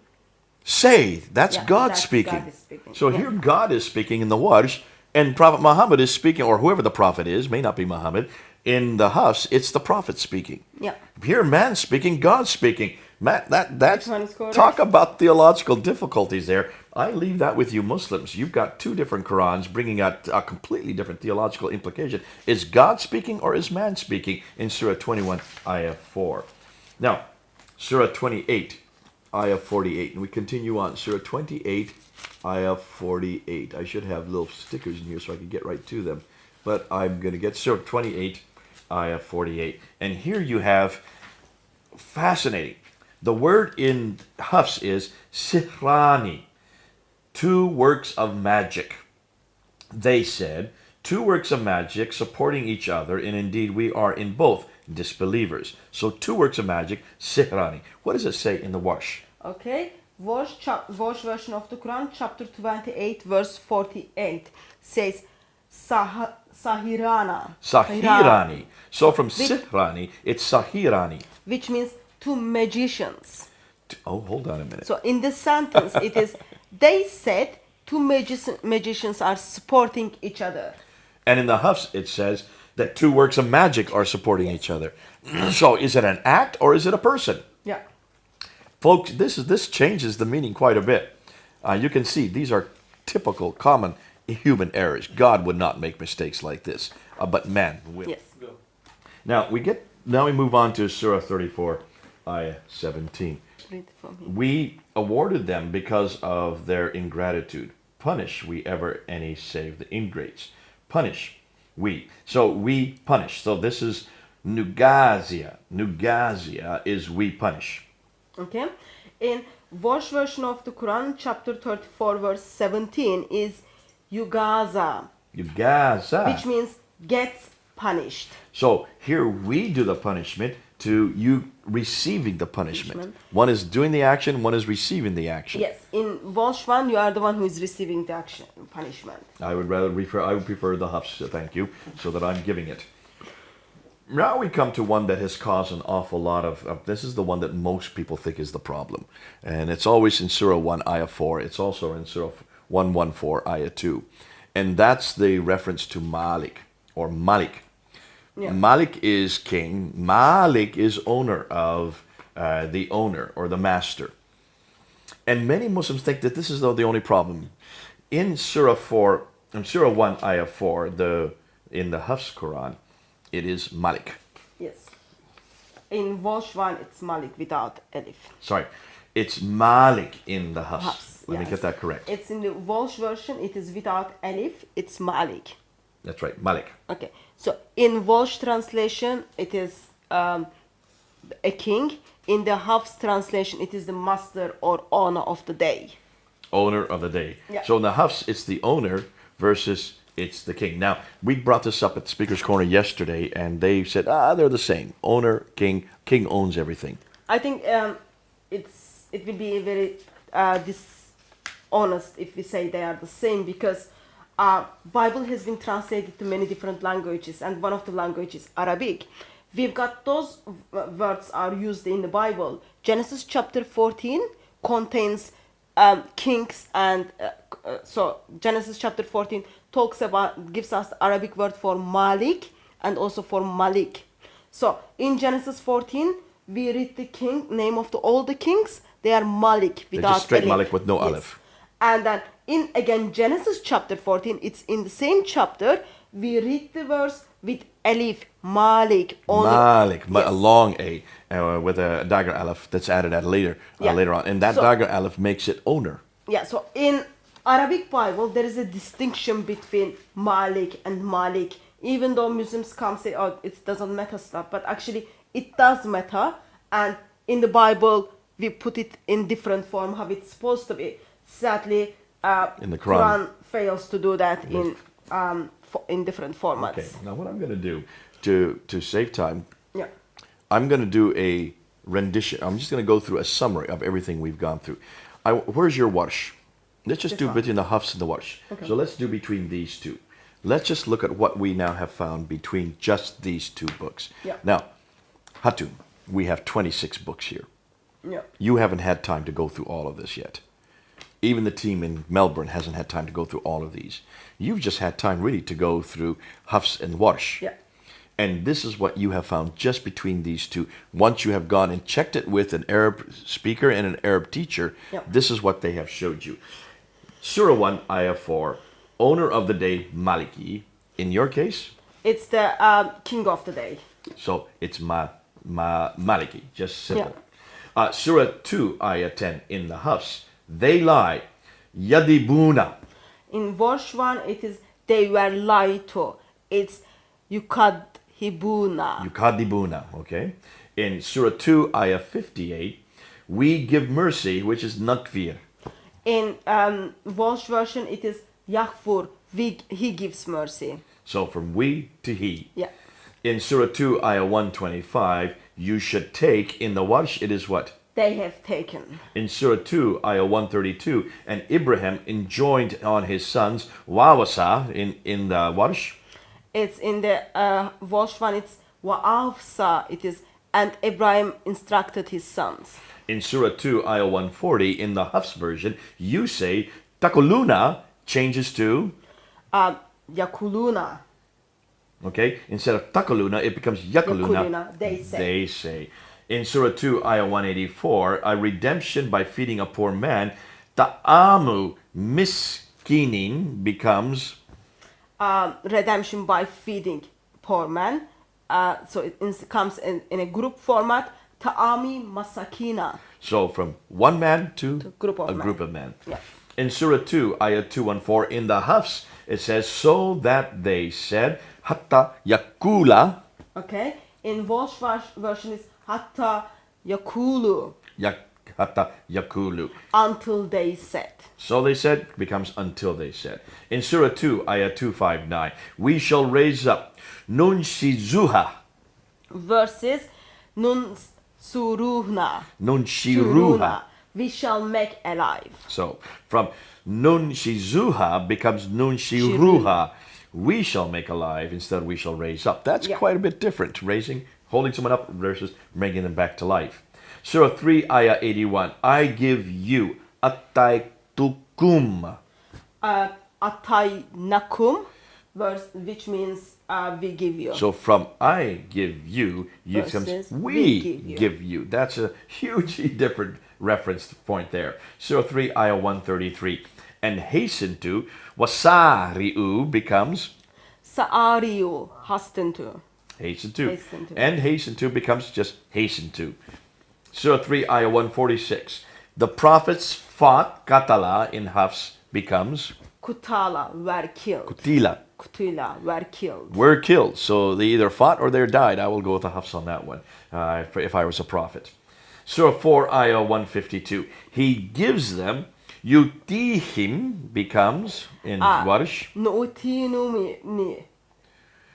say. That's Yeah, God that's speaking. God is speaking. So Yeah. here God is speaking in the Warsh, and Prophet Muhammad is speaking, or whoever the prophet is, may not be Muhammad. In the Hafs, it's the prophet speaking. Yeah. Here, man speaking, God speaking. Man, that's Which one is correct? talk about theological difficulties there. I leave that with you Muslims. You've got two different Qurans bringing out a completely different theological implication. Is God speaking or is man speaking in Surah 21, Ayah 4? Now, Surah 28, Ayah 48. And we continue on. Surah 28, Ayah 48. I should have little stickers in here so I can get right to them. But I'm going to get Surah 28, Ayah 48. And here you have, fascinating. The word in Hafs is sihrani, two works of magic. They said, two works of magic supporting each other, and indeed we are in both disbelievers. So two works of magic, sihrani. What does it say in the Warsh? Okay. Warsh version of the Quran, chapter 28, verse 48 says Sahirana. Sahirani. So from Which- sihrani, it's sahirani. Which means two magicians. Oh, hold on a minute. So in this sentence, it is, they said two magicians are supporting each other. And in the Hafs, it says that two works of magic are supporting each other. So is it an act or is it a person? Yeah. Folks, this changes the meaning quite a bit. You can see these are typical, common human errors. God would not make mistakes like this, but man will. Yes. Now we move on to Surah 34, Ayah 17. Read from him. We awarded them because of their ingratitude. Punish we ever any save the ingrates. Punish we. So we punish. So this is nugazia. Nugazia is we punish. Okay. In Warsh version of the Quran, chapter 34, verse 17 is Yugaza, Yugaza. which means gets punished. So here we do the punishment to you receiving the punishment. One is doing the action, one is receiving the action. Yes. In Warsh 1, you are the one who is receiving the action, punishment. I would prefer the Hafs, thank you, so that I'm giving it. Now we come to one that has caused an awful lot of, this is the one that most people think is the problem. And it's always in Surah 1, Ayah 4. It's also in Surah 114, Ayah 2. And that's the reference to Malik, or Malik. Yeah. Malik is king. Malik is owner of the owner or the master. And many Muslims think that this is the only problem. In Surah 1, Ayah 4, in the Hafs Quran, it is Malik. Yes. In Warsh 1, it's Malik without Alif. Sorry, it's Malik in the Hafs. Hafs, Let me yes. get that correct. It's in the Walsh version, it is without Alif, it's Malik. That's right, Malik. Okay, so in Walsh translation, it is a king. In the Hafs translation, it is the master or owner of the day. Owner of the day. Yeah. So in the Hafs, it's the owner versus it's the king. Now, we brought this up at the Speaker's Corner yesterday, and they said, they're the same. Owner, king owns everything. I think it will be very dishonest if we say they are the same, because Bible has been translated to many different languages, and one of the languages Arabic. We've got those words are used in the Bible. Genesis chapter 14 contains kings and so Genesis chapter 14 gives us the Arabic word for Malik and also for Malik. So in Genesis 14 we read the name of all the kings. They are Malik They're without just straight Alif. Malik with no Aleph. And then in again Genesis chapter 14, it's in the same chapter, we read the verse with Alif, Malik. Malik, Yes. a long A with a dagger Aleph that's added at later on. And that dagger Aleph makes it owner. Yeah, so in Arabic Bible, there is a distinction between Malik and Malik. Even though Muslims come say, oh, it doesn't matter stuff, but actually it does matter. And in the Bible, we put it in different form, how it's supposed to be. Sadly, In the Quran. fails to do that in different formats. Okay, now what I'm going to do to save time, Yeah. I'm going to do a rendition. I'm just going to go through a summary of everything we've gone through. Where's your warsh? Let's just This do one. between the hafs and the warsh. Okay. So let's do between these two. Let's just look at what we now have found between just these two books. Yeah. Now, Hatun, we have 26 books here. Yeah. You haven't had time to go through all of this yet. Even the team in Melbourne hasn't had time to go through all of these. You've just had time really to go through Hafs and Warsh. Yeah. And this is what you have found just between these two. Once you have gone and checked it with an Arab speaker and an Arab teacher, Yeah. this is what they have showed you. Surah 1, Ayah 4, owner of the day, Maliki. In your case, It's the king of the day. so it's Maliki, just simple. Surah 2, Ayah 10, in the Hafs, they lie, Yadibuna. In verse 1, it is they were lied to. It's yukadhibuna. Yukadibuna, okay? In Surah 2, Ayah 58, we give mercy, which is Nakfir. In Welsh version, it is Yaghfur. He gives mercy. So from we to he. Yeah. In Surah 2, Ayah 125, you should take. In the Warsh, it is what? They have taken. In Surah 2, Ayah 132, and Ibrahim enjoined on his sons, Wawasa, in the Warsh. It's in the Welsh one, it's Wa'afsa. It is, and Ibrahim instructed his sons. In Surah 2, Ayah 140, in the Hafs version, you say, Takuluna changes to, Yakuluna. okay? Instead of Takuluna, it becomes Yakuluna. Yakuluna, they say. They say. In Surah 2, Ayah 184, a redemption by feeding a poor man, Ta'amu miskinin becomes, Redemption by feeding poor man. So it comes in a group format. Ta'ami masakina. so from one man to group of a men. group of men. Yeah. In Surah 2, Ayah 214, in the Hafs, it says, so that they said, Hatta Yakula, Okay. In Welsh version is Hatta Yakulu. Hatta Yakulu. Until they said. So they said becomes until they said. In Surah 2, Ayah 259, we shall raise up Nun Shizuha, Versus Nun Suruhna. Nun Shiruha. We shall make alive. So from Nun Shizuha becomes Nun Shiruha. We shall make alive instead we shall raise up. That's Yeah. quite a bit different. Raising, holding someone up versus bringing them back to life. Surah 3, Ayah 81. I give you Ataitukum. Atai nakum, verse which means we give you. So from I give you, you Versus comes we we give give you. you. That's a hugely different reference point there. Surah 3, Ayah 133. And hasten to, wasari'u becomes Sa'ariyu, hasten to. hasten to. Hasten to. And hasten to becomes just hasten to. Surah 3, Ayah 146. The prophets fought, katala in Hafs becomes Kutala, were killed. kutila. Kutila, were killed. Were killed. So they either fought or they died. I will go with the Hafs on that one if I was a prophet. Surah 4, Ayah 152. He gives them, yutihim becomes in Warsh, Nu'tinumi.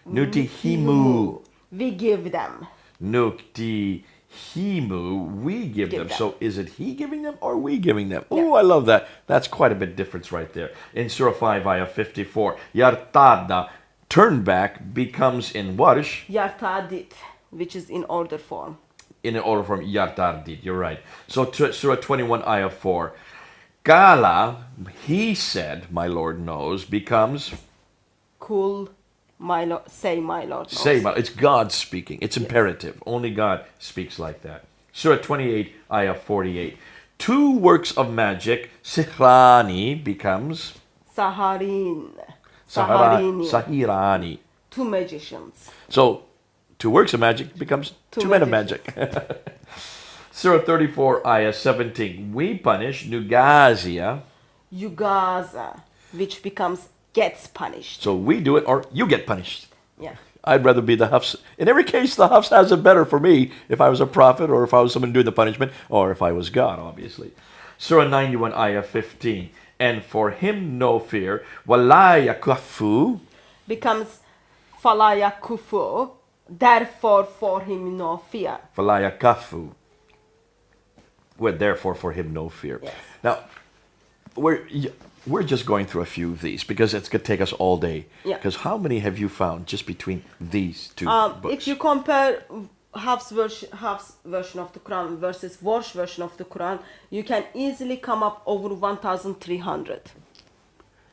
nutihimu. We give them. Nuktihimu, we give them. them. So is it he giving them or we giving them? Oh, I love that. That's quite a bit difference right there. In Surah 5, Ayah 54, yartada, turn back, becomes in Warsh, Yartadit, which is in order form. in an order from yartardid. You're right. So Surah 21, Ayah 4, Kala, he said, my Lord knows, becomes Kul, my Lord, say my Lord knows. say. It's God speaking. It's imperative. Only God speaks like that. Surah 28, ayah 48. Two works of magic, sihrani becomes Saharin. Saharini. Saharini. Sahirani. Two magicians. So, two works of magic becomes two men of magic. Surah 34, ayah 17. We punish Nugazia. Yugaza, which becomes gets punished. So we do it or you get punished. Yeah. I'd rather be the Hafs. In every case, the Hafs has it better for me if I was a prophet or if I was someone doing the punishment or if I was God, obviously. Surah 91, ayah 15. And for him no fear. Wala yakafu. Becomes falaya kufu, therefore for him no fear. Wala yakafu. Well, therefore for him no fear. Yes. Now, we're just going through a few of these because it's going to take us all day. Yeah. Because how many have you found just between these two books? If you compare Hafs version of the Quran versus Warsh version of the Quran, you can easily come up over 1,300.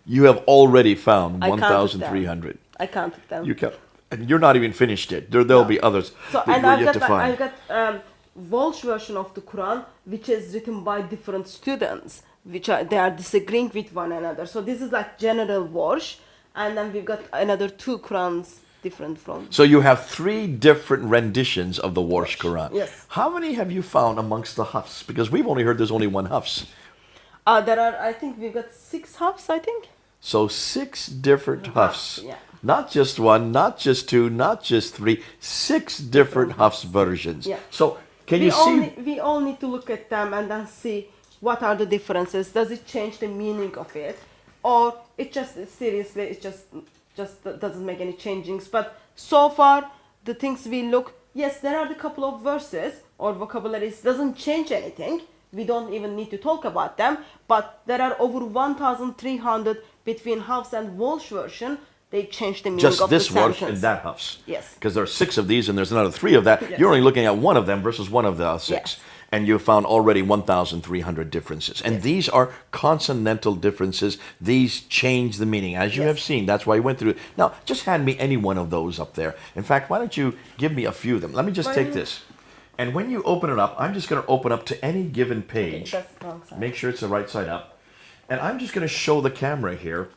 You have already found I counted 1,300. I counted them. You can, and you're not even finished yet. There'll be others So, that and you're I've yet got, to like, find. I've got Walsh version of the Quran, which is written by different students, they are disagreeing with one another. So this is like general Walsh, and then we've got another two Qurans different from. So you have three different renditions of the Warsh Quran. Yes. How many have you found amongst the Hafs? Because we've only heard there's only one Hafs. There are, I think we've got 6 Hafs, I think. So 6 different Hafs. Yeah. Not just one, not just two, not just 3, 6 different Hafs versions. Yeah. So can you see? We all need to look at them and then see what are the differences. Does it change the meaning of it, or it just seriously it just doesn't make any changings? But so far the things we look, yes, there are a couple of verses or vocabularies doesn't change anything. We don't even need to talk about them. But there are over 1,300 between Hafs and Walsh version. They change the meaning Just of this the Warsh sentence. and that Hafs. Yes. Because there are 6 of these and there's another 3 of that. Yes. You're only looking at one of them versus one of the 6. Yes. And you found already 1,300 differences. And Yes. these are consonantal differences. These change the meaning, as you Yes. have seen. That's why I went through it. Now, just hand me any one of those up there. In fact, why don't you give me a few of them? Let me just take this. And when you open it up, I'm just going to open up to any given page. That's the wrong side. Make sure it's the right side up. And I'm just going to show the camera here.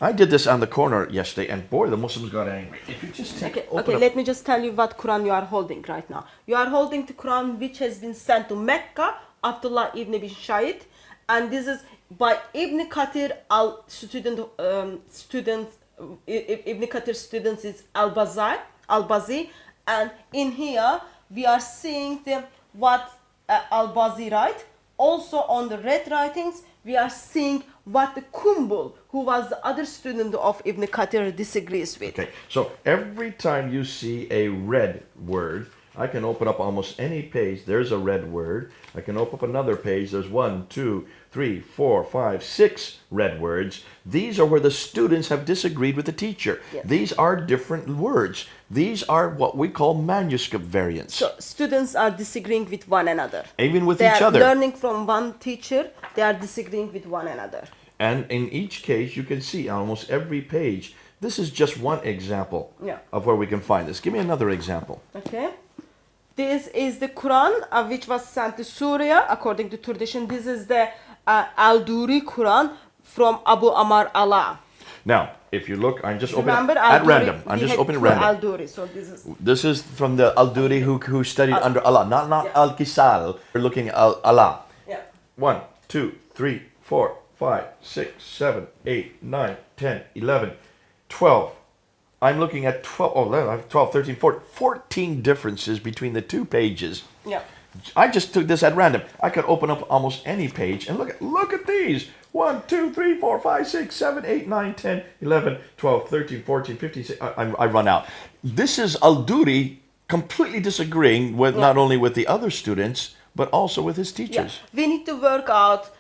I did this on the corner yesterday, and boy, the Muslims got angry. If you just take Okay, let me just tell you what Quran you are holding right now. You are holding the Quran which has been sent to Mecca, Abdullah ibn bin Shaid, and this is by Ibn Kathir Ibn Kathir students is Al-Bazi, and in here we are seeing what Al-Bazi write. Also on the red writings, we are seeing what the Kumbul, who was the other student of Ibn Kathir, disagrees with. Okay, so every time you see a red word, I can open up almost any page. There's a red word. I can open up another page. There's 1, 2, 3, 4, 5, 6 red words. These are where the students have disagreed with the teacher. Yes. These are different words. These are what we call manuscript variants. So students are disagreeing with one another. Even with They each are other. learning from one teacher. They are disagreeing with one another. And in each case, you can see on almost every page, this is just one example Yeah. of where we can find this. Give me another example. Okay. This is the Quran which was sent to Syria according to tradition. This is the Al-Duri Quran from Abu Amar Allah. Now, if you look, I'm just opening Remember at Al-Duri? random. I'm We just had opening two random. Al-Duri, so This is from the Al-Duri who studied under Allah, not Yeah. Al-Kisal. We're looking at Allah. yeah. 1, 2, 3, 4, 5, 6, 7, 8, 9, 10, 11, 12. I'm looking at 12, oh, I have 12, 13, 14 differences between the 2 pages. Yeah. I just took this at random. I could open up almost any page and look at these. 1, 2, 3, 4, 5, 6, 7, 8, 9, 10, 11, 12, 13, 14, 15, 16. I run out. This is Al-Duri completely disagreeing with not only with the other students, but also with his Yeah. teachers. We need to work out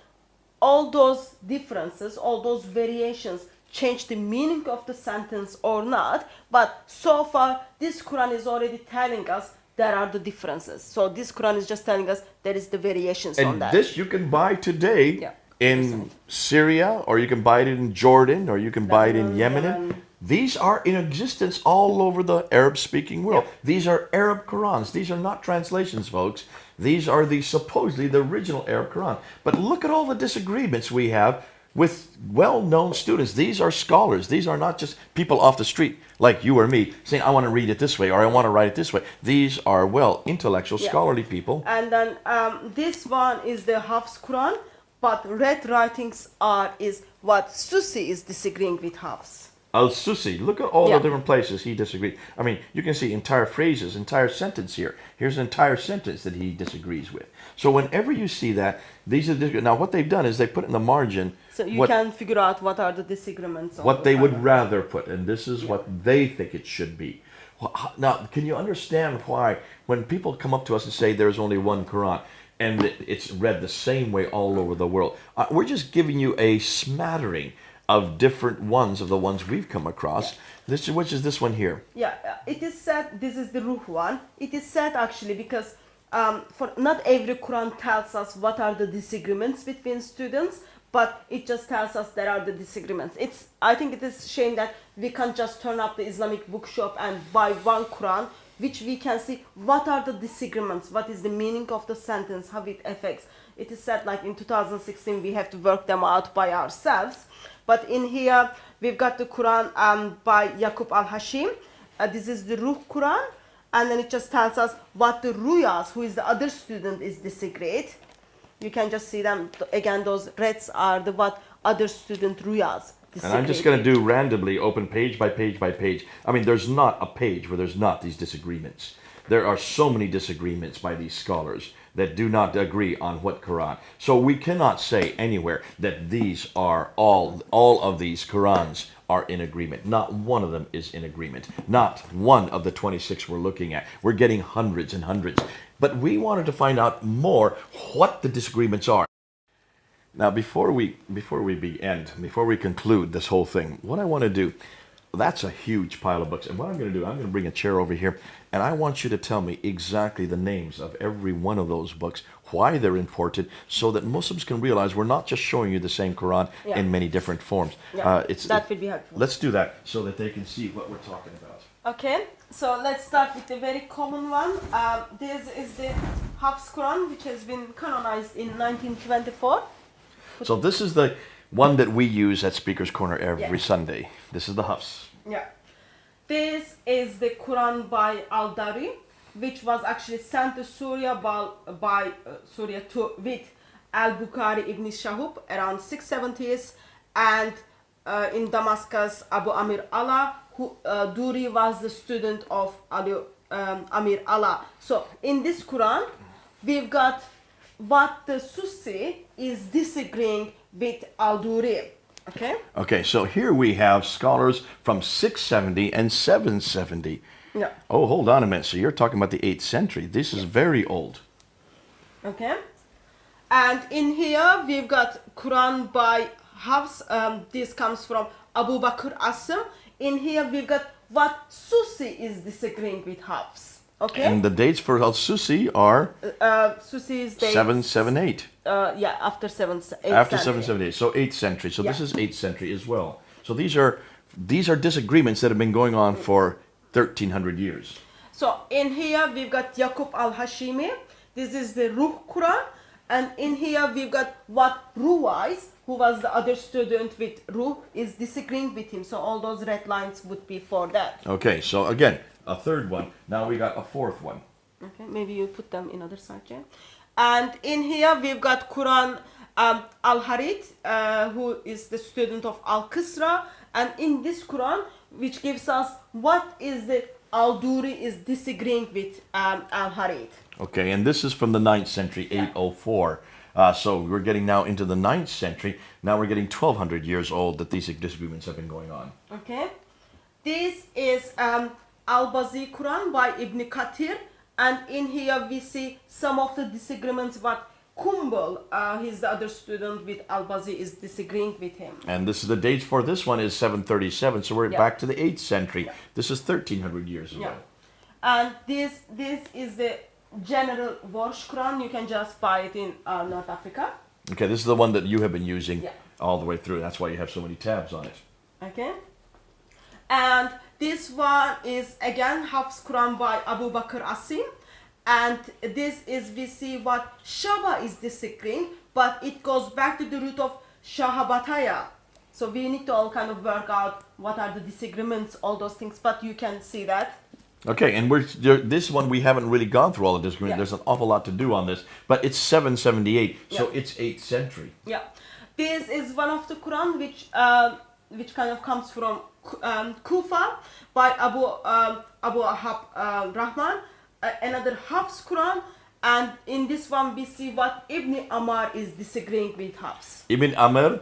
all those differences, all those variations change the meaning of the sentence or not. But so far, this Quran is already telling us there are the differences. So this Quran is just telling us there is the variations on And that. this you can buy today Yeah. in Syria, or you can buy it in Jordan, or you can buy it in Yemen. Yemen. These are in existence all over the Arab-speaking world. Yep. These are Arab Qurans. These are not translations, folks. These are the supposedly the original Arab Quran. But look at all the disagreements we have with well-known students. These are scholars. These are not just people off the street like you or me saying, I want to read it this way or I want to write it this way. These are, well, intellectual, Yeah. scholarly people. And then this one is the Hafs Quran, but red writings is what Susi is disagreeing with Hafs. Al-Susi, look at all Yeah. the different places he disagreed. I mean, you can see entire phrases, entire sentence here. Here's an entire sentence that he disagrees with. So whenever you see that, these are now what they've done is they put in the margin So you what, can figure out what are the disagreements. on what the they would Quran. rather put, and this is what they think it should be. Now, can you understand why when people come up to us and say there's only one Quran and it's read the same way all over the world, we're just giving you a smattering of different ones of the ones we've come across. This, which is this one here. Yeah, it is said, this is the Ruh one. It is said actually because for not every Quran tells us what are the disagreements between students, but it just tells us there are the disagreements. I think it is shame that we can't just turn up the Islamic bookshop and buy one Quran, which we can see what are the disagreements, what is the meaning of the sentence, how it affects. It is said like in 2016 we have to work them out by ourselves. But in here, we've got the Quran by Yaqub al-Hashim. This is the Ruh Quran. And then it just tells us what the Ruyas, who is the other student, is disagreed. You can just see them. Again, those reds are the what other student Ruyas disagreed. And I'm just going to do randomly, open page by page by page. I mean, there's not a page where there's not these disagreements. There are so many disagreements by these scholars that do not agree on what Quran. So we cannot say anywhere that these are all of these Qurans are in agreement. Not one of them is in agreement. Not one of the 26 we're looking at. We're getting hundreds and hundreds. But we wanted to find out more what the disagreements are. Now, before we conclude this whole thing, what I want to do, that's a huge pile of books. And what I'm going to do, I'm going to bring a chair over here, and I want you to tell me exactly the names of every one of those books, why they're important, so that Muslims can realize we're not just showing you the same Quran in many different forms. Yeah, that would be helpful. Let's do that so that they can see what we're talking about. Okay, so let's start with the very common one. This is the Hafs Quran, which has been canonized in 1924. So this is the one that we use at Speaker's Corner every Sunday. This is the Hafs. Yeah. This is the Quran by Al-Dari, which was actually sent to Syria by Syria with Al-Bukhari ibn Shahub around 670s, and in Damascus, Abu Amir Allah, who Duri was the student of Amir Allah. So in this Quran, we've got what the Susi is disagreeing with Al-Duri. Okay? Okay, so here we have scholars from 670 and 770. Yeah. Oh, hold on a minute. So you're talking about the 8th century. This is very old. Okay. And in here we've got Quran by Hafs. This comes from Abu Bakr Asim. In here we've got what Susi is disagreeing with Hafs. Okay. And the dates for Al-Susi are Susi's date. 778. Yeah, after 8th After century. 778. So 8th century. So this Yeah. is 8th century as well. So these are disagreements that have been going on for 1300 years. So in here we've got Yaqub al-Hashimi. This is the Ruh Quran. And in here we've got what Ruwais, who was the other student with Ruh, is disagreeing with him. So all those red lines would be for that. Okay, so again, a third one. Now we got a fourth one. Okay, maybe you put them in other side, yeah? And in here we've got Quran al-Harith, who is the student of Al-Qisra. And in this Quran, which gives us what is the Al-Duri is disagreeing with al-Harith. Okay, and this is from the 9th century, 804. So we're getting now into the 9th century. Now we're getting 1200 years old that these disagreements have been going on. Okay. This is Al-Bazi Quran by Ibn Kathir. And in here we see some of the disagreements, but Kumbal, he's the other student with Al-Bazi, is disagreeing with him. And this is the dates for this one is 737, so we're back to the 8th century. This is 1300 years ago. Yeah. And this is the general Warsh Quran. You can just buy it in North Africa. Okay, this is the one that you have been using Yeah. all the way through. That's why you have so many tabs on it. Okay. And this one is again Hafs Quran by Abu Bakr Asim. And this is, we see what Shaba is disagreeing, but it goes back to the root of Shahabataya. So we need to all kind of work out what are the disagreements, all those things, but you can see that. Okay, and this one we haven't really gone through all the disagreement. Yeah. There's an awful lot to do on this, but it's 778, so Yeah. it's 8th century. Yeah. This is one of the Quran which kind of comes from Kufa by Abu Ahab Rahman. Another Hafs Quran, and in this one we see what Ibn Amar is disagreeing with Hafs. Ibn Amr,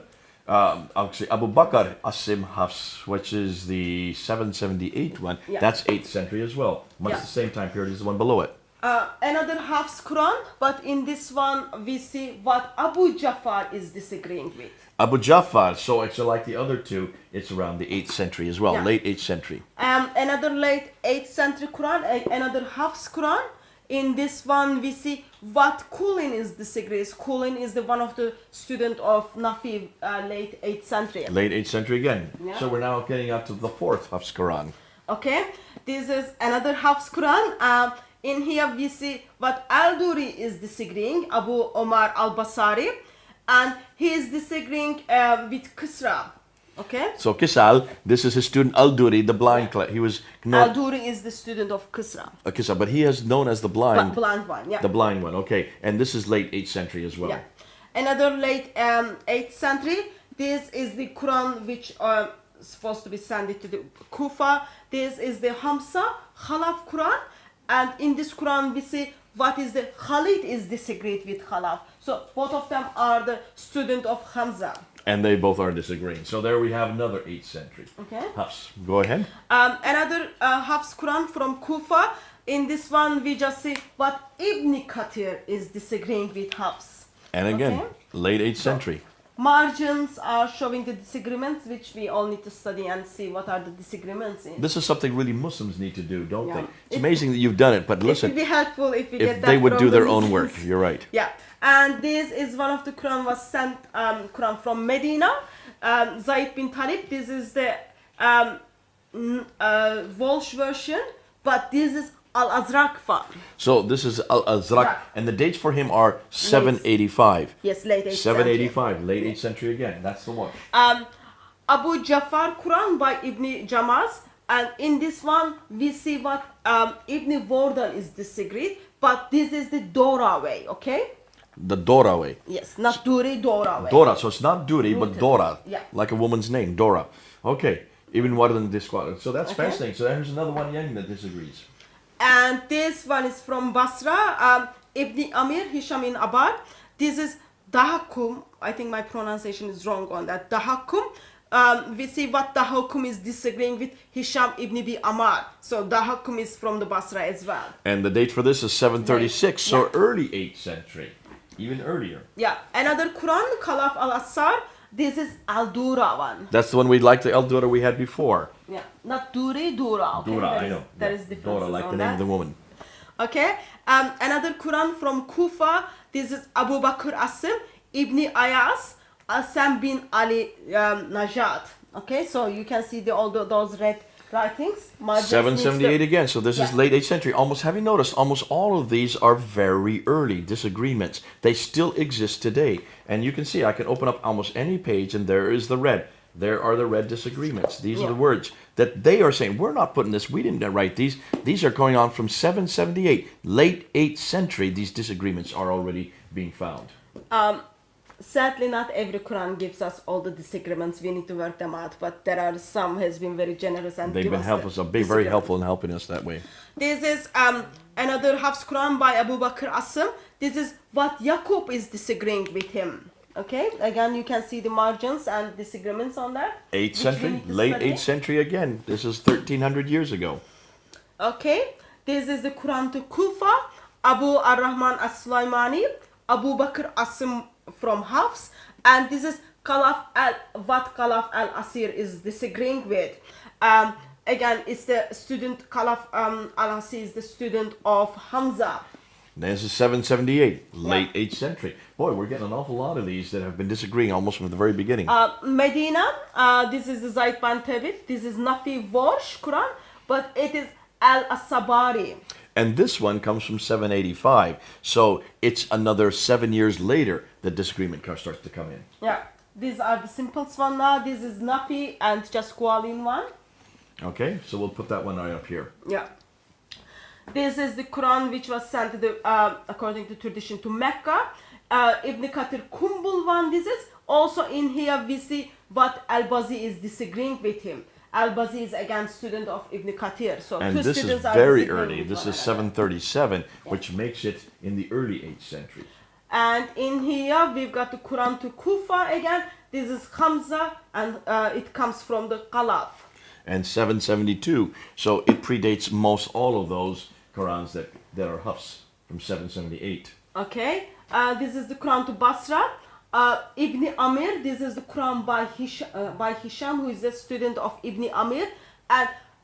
actually Abu Bakr Asim Hafs, which is the 778 one, Yeah. that's 8th century as well. Much Yeah. the same time period as the one below it. Another Hafs Quran, but in this one we see what Abu Jafar is disagreeing with. Abu Jafar, so it's like the other two, it's around the 8th century as well, Yeah. late 8th century. Another late 8th century Quran, another Hafs Quran. In this one we see what Kulin is disagrees. Kulin is the one of the student of Nafi, late 8th century. Late 8th century again. Yeah. So we're now getting up to the 4th Hafs Quran. Okay, this is another Hafs Quran. In here we see what Al-Duri is disagreeing, Abu Omar al-Basari, and he is disagreeing with Kisra. Okay, So Kisal, this is his student Al-Duri, the blind. He was known, Al-Duri is the student of Kisra, Kisal, but he is known as the blind. blind one. Yeah, The blind one, okay. And this is late 8th century as well. yeah. Another late 8th century. This is the Quran which supposed to be sent to the Kufa. This is the Hamsa Khalaf Quran, and in this Quran we see what is the Khalid is disagreed with Khalaf. So both of them are the student of Hamza. And they both are disagreeing. So there we have another 8th century. Okay. Hafs, go ahead. Another Hafs Quran from Kufa. In this one we just see what Ibn Kathir is disagreeing with Hafs. And again, Okay. late 8th century. Margins are showing the disagreements which we all need to study and see what are the disagreements in. This is something really Muslims need to do, don't Yeah. they? It's It- amazing that you've done it, but It would listen, be helpful if we get if that they would from do the their own work, Muslims. you're right. Yeah, and this is one of the Quran was sent Quran from Medina. Zaid bin Talib. This is the Walsh version, but this is Al-Azraq one. So this is Al-Azraq, Right. and the dates for him are 785. Yes, late 8th century. 785, late 8th century again. That's the one. Abu Jafar Quran by Ibn Jamaz, and in this one we see what Ibn Wardan is disagreed, but this is the Dora way, okay? The Dora way. Yes, not Duri, Dora way. Dora, so it's not Duri, but Rooted. Dora. Yeah. Like a woman's name, Dora. Okay, even more than this one. So that's Okay. fascinating. So there's another one young that disagrees. And this one is from Basra, Ibn Amir, Hisham in Abad. This is Dahakum. I think my pronunciation is wrong on that. Dahakum. We see what Dahakum is disagreeing with Hisham ibn Bi Amar. So Dahakum is from the Basra as well. And the date for this is 736, so Yeah. early 8th century. Even earlier. Yeah. Another Quran, Khalaf al-Assar. This is Al-Dura one. That's the one we like, the El Dora we had before. Yeah. Not Duri, Dura. Okay? Dora, There I is- know. There Yeah. is differences Dora, like on the name that. of the woman. Okay. Another Quran from Kufa. This is Abu Bakr Asim, Ibn Ayas, Asam bin Ali Najat. Okay, so you can see those red writings. Margins 778 needs to- again, so this is Yeah. late 8th century. Almost, have you noticed, almost all of these are very early disagreements. They still exist today. And you can see, I can open up almost any page and there is the red. There are the red disagreements. These are Yeah. the words that they are saying, we're not putting this, we didn't write these. These are going on from 778, late 8th century. These disagreements are already being found. Sadly, not every Quran gives us all the disagreements. We need to work them out. But there are some has been very generous and They've give been us helpful, the so very disagreements. helpful in helping us that way. This is another Hafs Quran by Abu Bakr Asim. This is what Yaqub is disagreeing with him. Okay, again you can see the margins and disagreements on that. 8th which we century, need to late study. 8th century again. This is 1300 years ago. Okay, this is the Quran to Kufa, Abu Ar-Rahman As-Sulaimani, Abu Bakr Asim from Hafs, and this is what Khalaf al-Asir is disagreeing with. Again, it's the student, Khalaf al-Asir is the student of Hamza. This is 778, late 8th century. Boy, we're getting an awful lot of these that have been disagreeing almost from the very beginning. Medina, this is the Zayd bin Thabit. This is Nafi Warsh Quran, but it is Al-Asabari. And this one comes from 785. So it's another 7 years later that disagreement starts to come in. Yeah, these are the simplest one now. This is Nafi and just Kualin one. Okay, so we'll put that one right up here. Yeah. This is the Quran which was sent to the, according to tradition, to Mecca. Ibn Kathir Kumbul one. This is also in here we see what Al-Bazi is disagreeing with him. Al-Bazi is again student of Ibn Kathir. So And two this is students are very disagreeing early. with This one is another. 737, which makes it in the early 8th century. And in here we've got the Quran to Kufa again. This is Hamza and it comes from the Qalaf. And 772. So it predates most all of those Qurans that are Hafs from 778. Okay. This is the Quran to Basra. Ibn Amir, this is the Quran by Hisham, who is a student of Ibn Amir.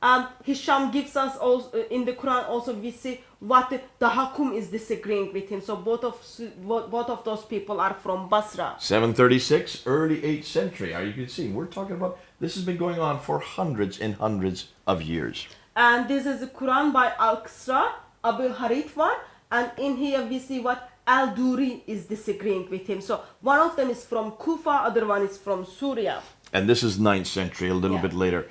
And Hisham gives us also, in the Quran also we see what the Hakum is disagreeing with him. So both of those people are from Basra. 736, early 8th century. You can see, we're talking about, this has been going on for hundreds and hundreds of years. And this is the Quran by Al-Qasra, Abu Harith one. And in here we see what Al-Duri is disagreeing with him. So one of them is from Kufa, other one is from Syria. And this is 9th century, a little bit later.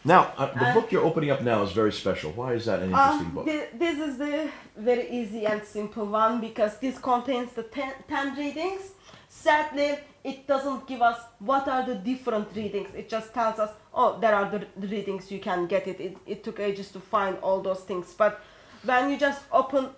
Now, the book you're opening up now is very special. Why is that an interesting book? This is the very easy and simple one because this contains the 10 readings. Sadly, it doesn't give us what are the different readings. It just tells us, oh, there are the readings, you can get it. It took ages to find all those things. But when you just open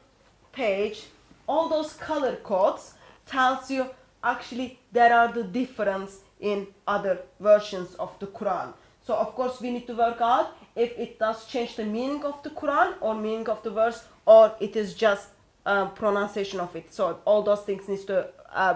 page, all those color codes tells you actually there are the difference in other versions of the Quran. So of course we need to work out if it does change the meaning of the Quran or meaning of the verse, or it is just pronunciation of it. So all those things needs to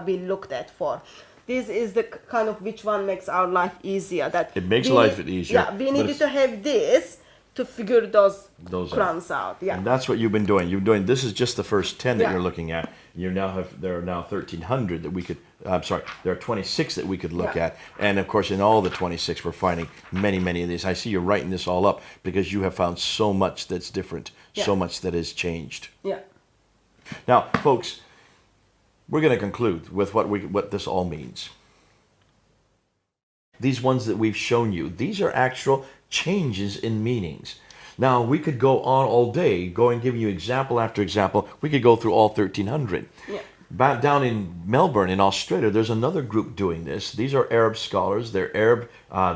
be looked at for. This is the kind of which one makes our life easier. That It makes life easier. Yeah, we needed to have this to figure those Qurans out. Yeah. And that's what you've been doing. This is just the first 10 that Yeah. you're looking at. There are now 1,300 that we could, there are 26 that we could look Yeah. at. And of course, in all the 26, we're finding many, many of these. I see you're writing this all up because you have found so much that's different, so much that has changed. Yeah. Now, folks, we're going to conclude with what this all means. These ones that we've shown you, these are actual changes in meanings. Now, we could go on all day, giving you example after example. We could go through all 1,300. Yeah. Back down in Melbourne, in Australia, there's another group doing this. These are Arab scholars. They're Arab.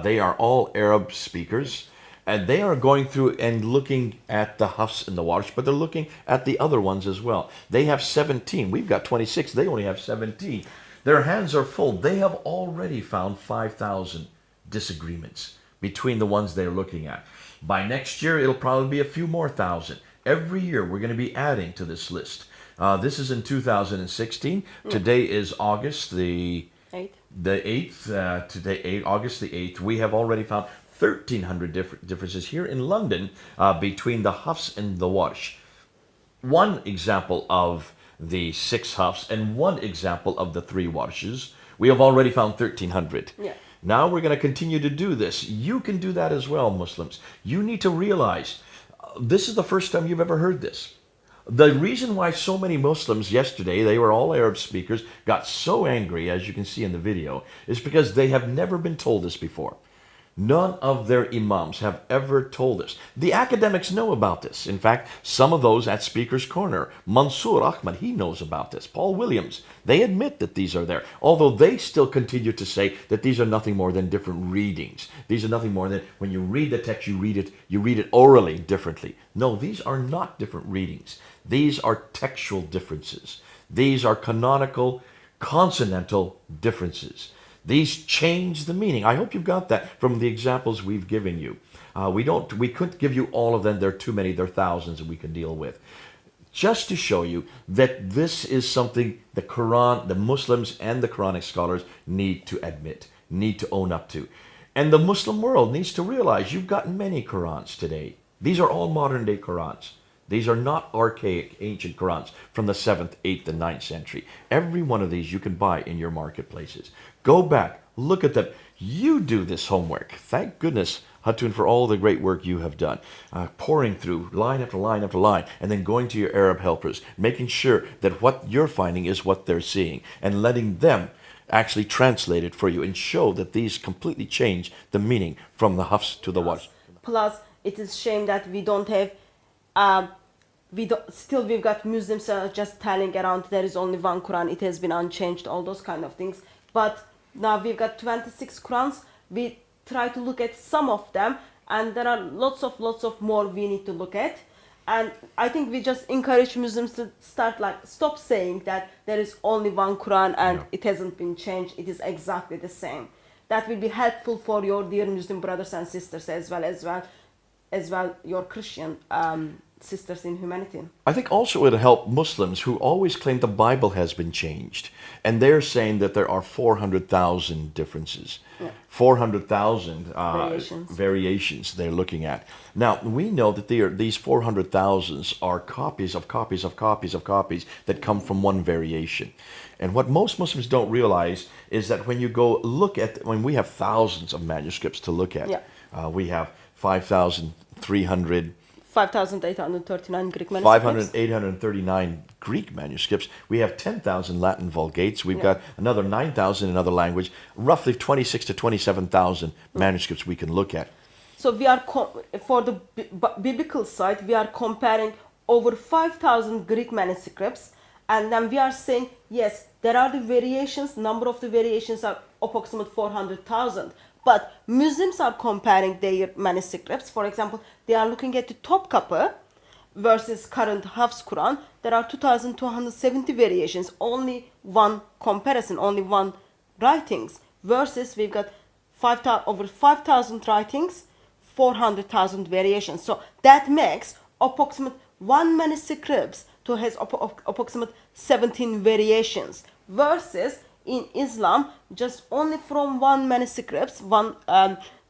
They are all Arab speakers. And they are going through and looking at the Hafs and the Warsh, but they're looking at the other ones as well. They have 17. We've got 26. They only have 17. Their hands are full. They have already found 5,000 disagreements between the ones they're looking at. By next year, it'll probably be a few more thousand. Every year, we're going to be adding to this list. This is in 2016. Today is August the 8th. Today, August the 8th. We have already found 1,300 differences here in London between the Hafs and the Warsh. One example of the 6 Hafs and one example of the 3 Warshes. We have already found 1,300. Yeah. Now we're going to continue to do this. You can do that as well, Muslims. You need to realize this is the first time you've ever heard this. The reason why so many Muslims yesterday, they were all Arab speakers, got so angry, as you can see in the video, is because they have never been told this before. None of their imams have ever told us. The academics know about this. In fact, some of those at Speaker's Corner, Mansour Ahmad, he knows about this. Paul Williams, they admit that these are there. Although they still continue to say that these are nothing more than different readings. These are nothing more than when you read the text, you read it orally differently. No, these are not different readings. These are textual differences. These are canonical, consonantal differences. These change the meaning. I hope you've got that from the examples we've given you. We couldn't give you all of them. There are too many. There are thousands that we can deal with. Just to show you that this is something the Quran, the Muslims and the Quranic scholars need to admit, need to own up to. And the Muslim world needs to realize you've got many Qurans today. These are all modern day Qurans. These are not archaic, ancient Qurans from the 7th, 8th, and 9th century. Every one of these you can buy in your marketplaces. Go back, look at them. You do this homework. Thank goodness, Hatun, for all the great work you have done. Pouring through line after line after line, and then going to your Arab helpers, making sure that what you're finding is what they're seeing, and letting them actually translate it for you and show that these completely change the meaning from the Hafs to the Warsh. Plus, it is shame that we don't have, we've got Muslims just telling around there is only one Quran, it has been unchanged, all those kind of things. But now we've got 26 Qurans. We try to look at some of them, and there are lots of more we need to look at. And I think we just encourage Muslims to stop saying that there is only one Quran and it hasn't been changed. It is exactly the same. That will be helpful for your dear Muslim brothers and sisters as well your Christian sisters in humanity. I think also it'll help Muslims who always claim the Bible has been changed. And they're saying that there are 400,000 differences. Yeah. 400,000 Variations. variations they're looking at. Now, we know that these 400,000 are copies of copies of copies of copies that come from one variation. And what most Muslims don't realize is that when you go look at, when we have thousands of manuscripts to look at, we have 5,300 5,839 Greek manuscripts. 839 Greek manuscripts. We have 10,000 Latin Vulgates. We've got another 9,000 in other language. Roughly 26 to 27,000 manuscripts we can look at. So we are, for the biblical side, we are comparing over 5,000 Greek manuscripts, and then we are saying, yes, there are the variations, number of the variations are approximately 400,000. But Muslims are comparing their manuscripts. For example, they are looking at the Topkapı versus current Hafs Quran. There are 2,270 variations, only one comparison, only one writings. Versus we've got over 5,000 writings, 400,000 variations. So that makes approximately one manuscript to has approximate 17 variations. Versus in Islam, just only from one manuscript, one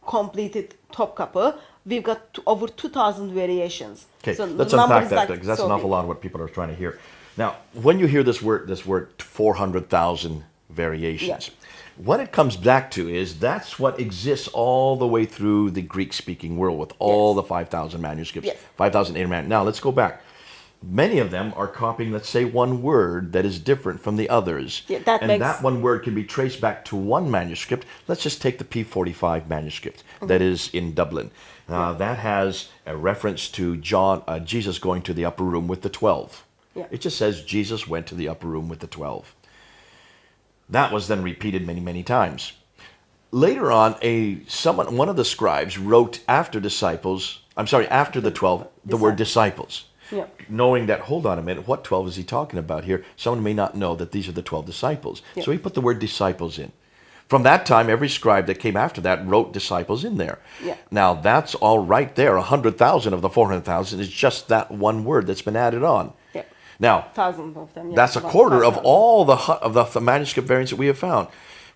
completed Topkapı, we've got over 2,000 variations. Okay, so let's unpack that because that's an awful lot of what people are trying to hear. Now, when you hear this word 400,000 variations, what it comes back to is that's what exists all the way through the Greek-speaking world with all the 5,000 manuscripts, 5,000 manuscripts. Now, let's go back. Many of them are copying, let's say, one word that is different from the others. That one word can be traced back to one manuscript. Let's just take the P45 manuscript that is in Dublin. That has a reference to Jesus going to the upper room with the 12. It just says Jesus went to the upper room with the 12. That was then repeated many, many times. Later on, one of the scribes wrote after the 12, the word disciples. Knowing that, hold on a minute, what 12 is he talking about here? Someone may not know that these are the 12 disciples. So he put the word disciples in. From that time, every scribe that came after that wrote disciples in there. Now, that's all right there. 100,000 of the 400,000 is just that one word that's been added on. Now, thousands of them, that's a quarter of all the manuscript variants that we have found.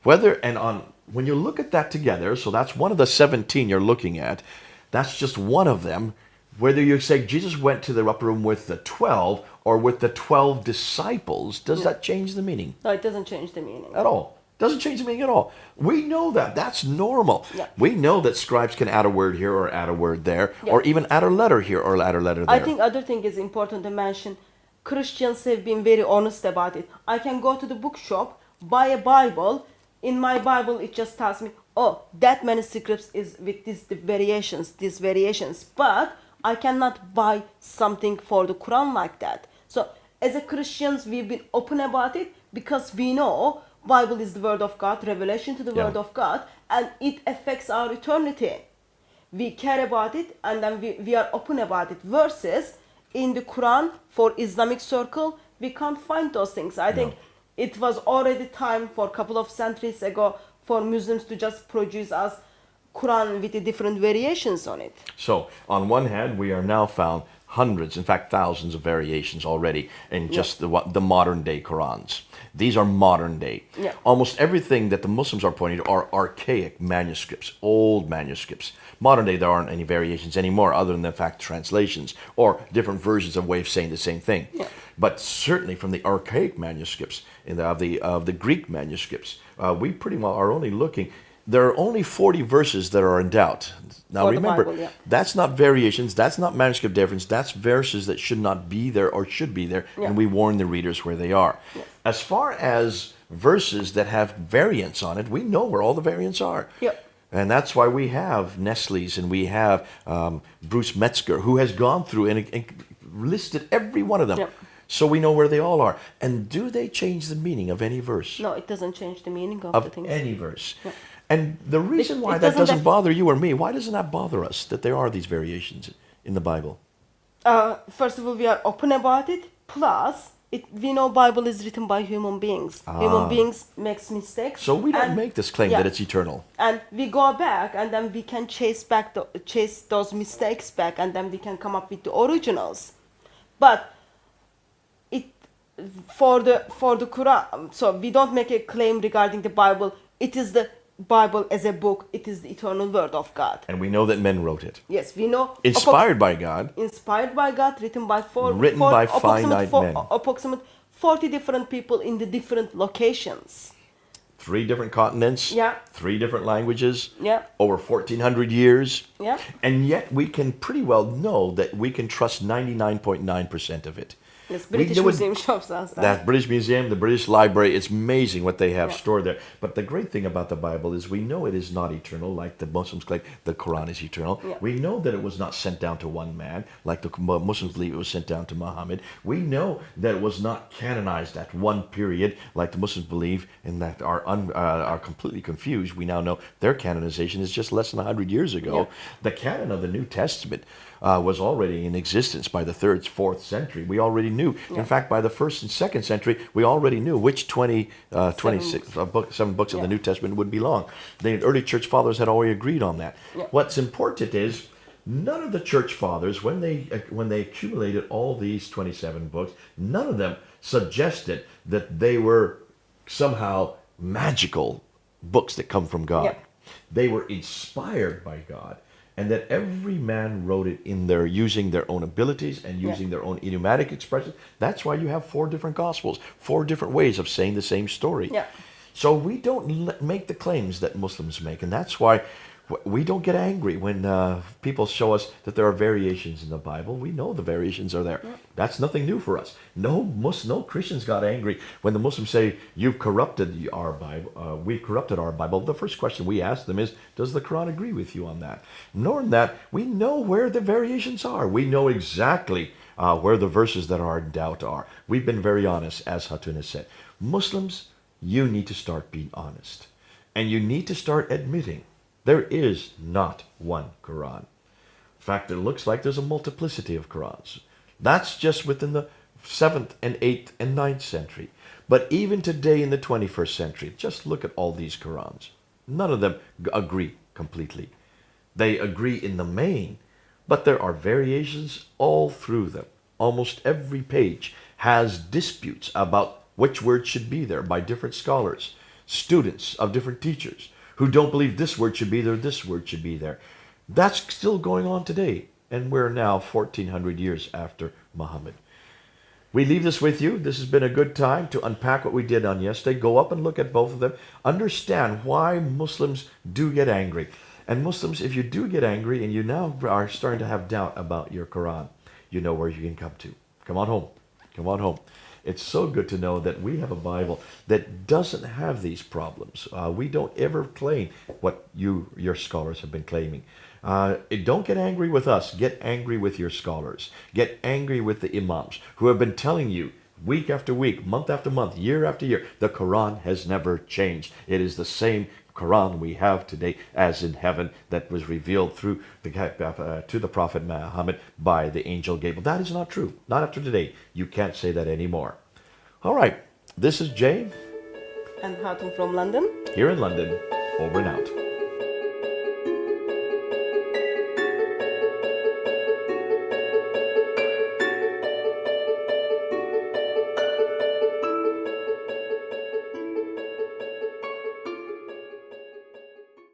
When you look at that together, so that's one of the 17 you're looking at, that's just one of them. Whether you say Jesus went to the upper room with the 12 or with the 12 disciples, does that change the meaning? No, it doesn't change the meaning. At all. Doesn't change the meaning at all. We know that. That's normal. We know that scribes can add a word here or add a word there, or even add a letter here or add a letter there. I think other thing is important to mention. Christians have been very honest about it. I can go to the bookshop, buy a Bible. In my Bible, it just tells me, oh, that manuscript is with these variations. But I cannot buy something for the Quran like that. So as a Christians, we've been open about it because we know Bible is the word of God, revelation to the word of God, and it affects our eternity. We care about it, and then we are open about it. Versus in the Quran, for Islamic circle, we can't find those things. I think it was already time for a couple of centuries ago for Muslims to just produce us Quran with the different variations on it. So, on one hand, we are now found hundreds, in fact, thousands of variations already in just the modern day Qurans. These are modern day. Yeah. Almost everything that the Muslims are pointing to are archaic manuscripts, old manuscripts. Modern day, there aren't any variations anymore other than, in fact, translations or different versions of way of saying the same thing. Yeah. But certainly from the archaic manuscripts, of the Greek manuscripts, we pretty well are only looking. There are only 40 verses that are in doubt. Now For the remember, Bible, yeah. that's not variations, that's not manuscript difference, that's verses that should not be there or should be there, Yeah. and we warn the readers where they are. Yes. As far as verses that have variants on it, we know where all the variants are. Yep. And that's why we have Nestle's and we have Bruce Metzger, who has gone through and listed every one of them. Yep. So we know where they all are. And do they change the meaning of any verse? No, it doesn't change the meaning of the Of things. any verse. Yeah. And the reason why it that doesn't doesn't def- bother you or me, why doesn't that bother us that there are these variations in the Bible? First of all, we are open about it. Plus, we know Bible is written by human beings. Human beings makes mistakes. So we don't and- make this claim yeah. that it's eternal. And we go back, and then we can chase those mistakes back, and then we can come up with the originals. But it for the Quran, so we don't make a claim regarding the Bible. It is the Bible as a book. It is the eternal word of God. And we know that men wrote it. Yes, we know. Inspired by God. Inspired by God, written by finite men. approximate 40 different people in the different locations. 3 different continents. Yeah. 3 different languages. Yeah. Over 1,400 years. Yeah. And yet we can pretty well know that we can trust 99.9% of it. Yes, British know it- Museum shows us that. That British Museum, the British Library, it's amazing what they have Yeah. stored there. But the great thing about the Bible is we know it is not eternal, like the Muslims claim the Quran is eternal. Yeah. We know that it was not sent down to one man, like the Muslims believe it was sent down to Muhammad. We know that it was not canonized at one period, like the Muslims believe, and that are completely confused. We now know their canonization is just less than 100 years ago. Yeah. The canon of the New Testament was already in existence by the 3rd, 4th century. We already knew. In fact, by the 1st and 2nd century, we already knew which 26 7 books of the Yeah. New Testament would belong. The early church fathers had already agreed on that. Yeah. What's important is none of the church fathers, when they accumulated all these 27 books, none of them suggested that they were somehow magical books that come from God. Yeah. They were inspired by God, and that every man wrote it in their using their own abilities and using their own idiomatic expressions. That's why you have 4 different gospels, 4 different ways of saying the same story. Yeah. So we don't make the claims that Muslims make, and that's why we don't get angry when people show us that there are variations in the Bible. We know the variations are there. That's nothing new for us. No Christians got angry when the Muslims say, you've corrupted our Bible, we've corrupted our Bible. The first question we ask them is, does the Quran agree with you on that? Knowing that, we know where the variations are. We know exactly where the verses that are in doubt are. We've been very honest, as Hatun has said. Muslims, you need to start being honest. And you need to start admitting there is not one Quran. In fact, it looks like there's a multiplicity of Qurans. That's just within the 7th and 8th and 9th century. But even today in the 21st century, just look at all these Qurans. None of them agree completely. They agree in the main, but there are variations all through them. Almost every page has disputes about which word should be there by different scholars, students of different teachers, who don't believe this word should be there, this word should be there. That's still going on today, and we're now 1,400 years after Muhammad. We leave this with you. This has been a good time to unpack what we did on yesterday. Go up and look at both of them. Understand why Muslims do get angry. And Muslims, if you do get angry and you now are starting to have doubt about your Quran, you know where you can come to. Come on home. Come on home. It's so good to know that we have a Bible that doesn't have these problems. We don't ever claim what your scholars have been claiming. Don't get angry with us. Get angry with your scholars. Get angry with the imams who have been telling you week after week, month after month, year after year, the Quran has never changed. It is the same Quran we have today as in heaven that was revealed through to the Prophet Muhammad by the angel Gabriel. That is not true. Not after today. You can't say that anymore. All right. This is Jay. And Hatun from London. Here in London. Over and out.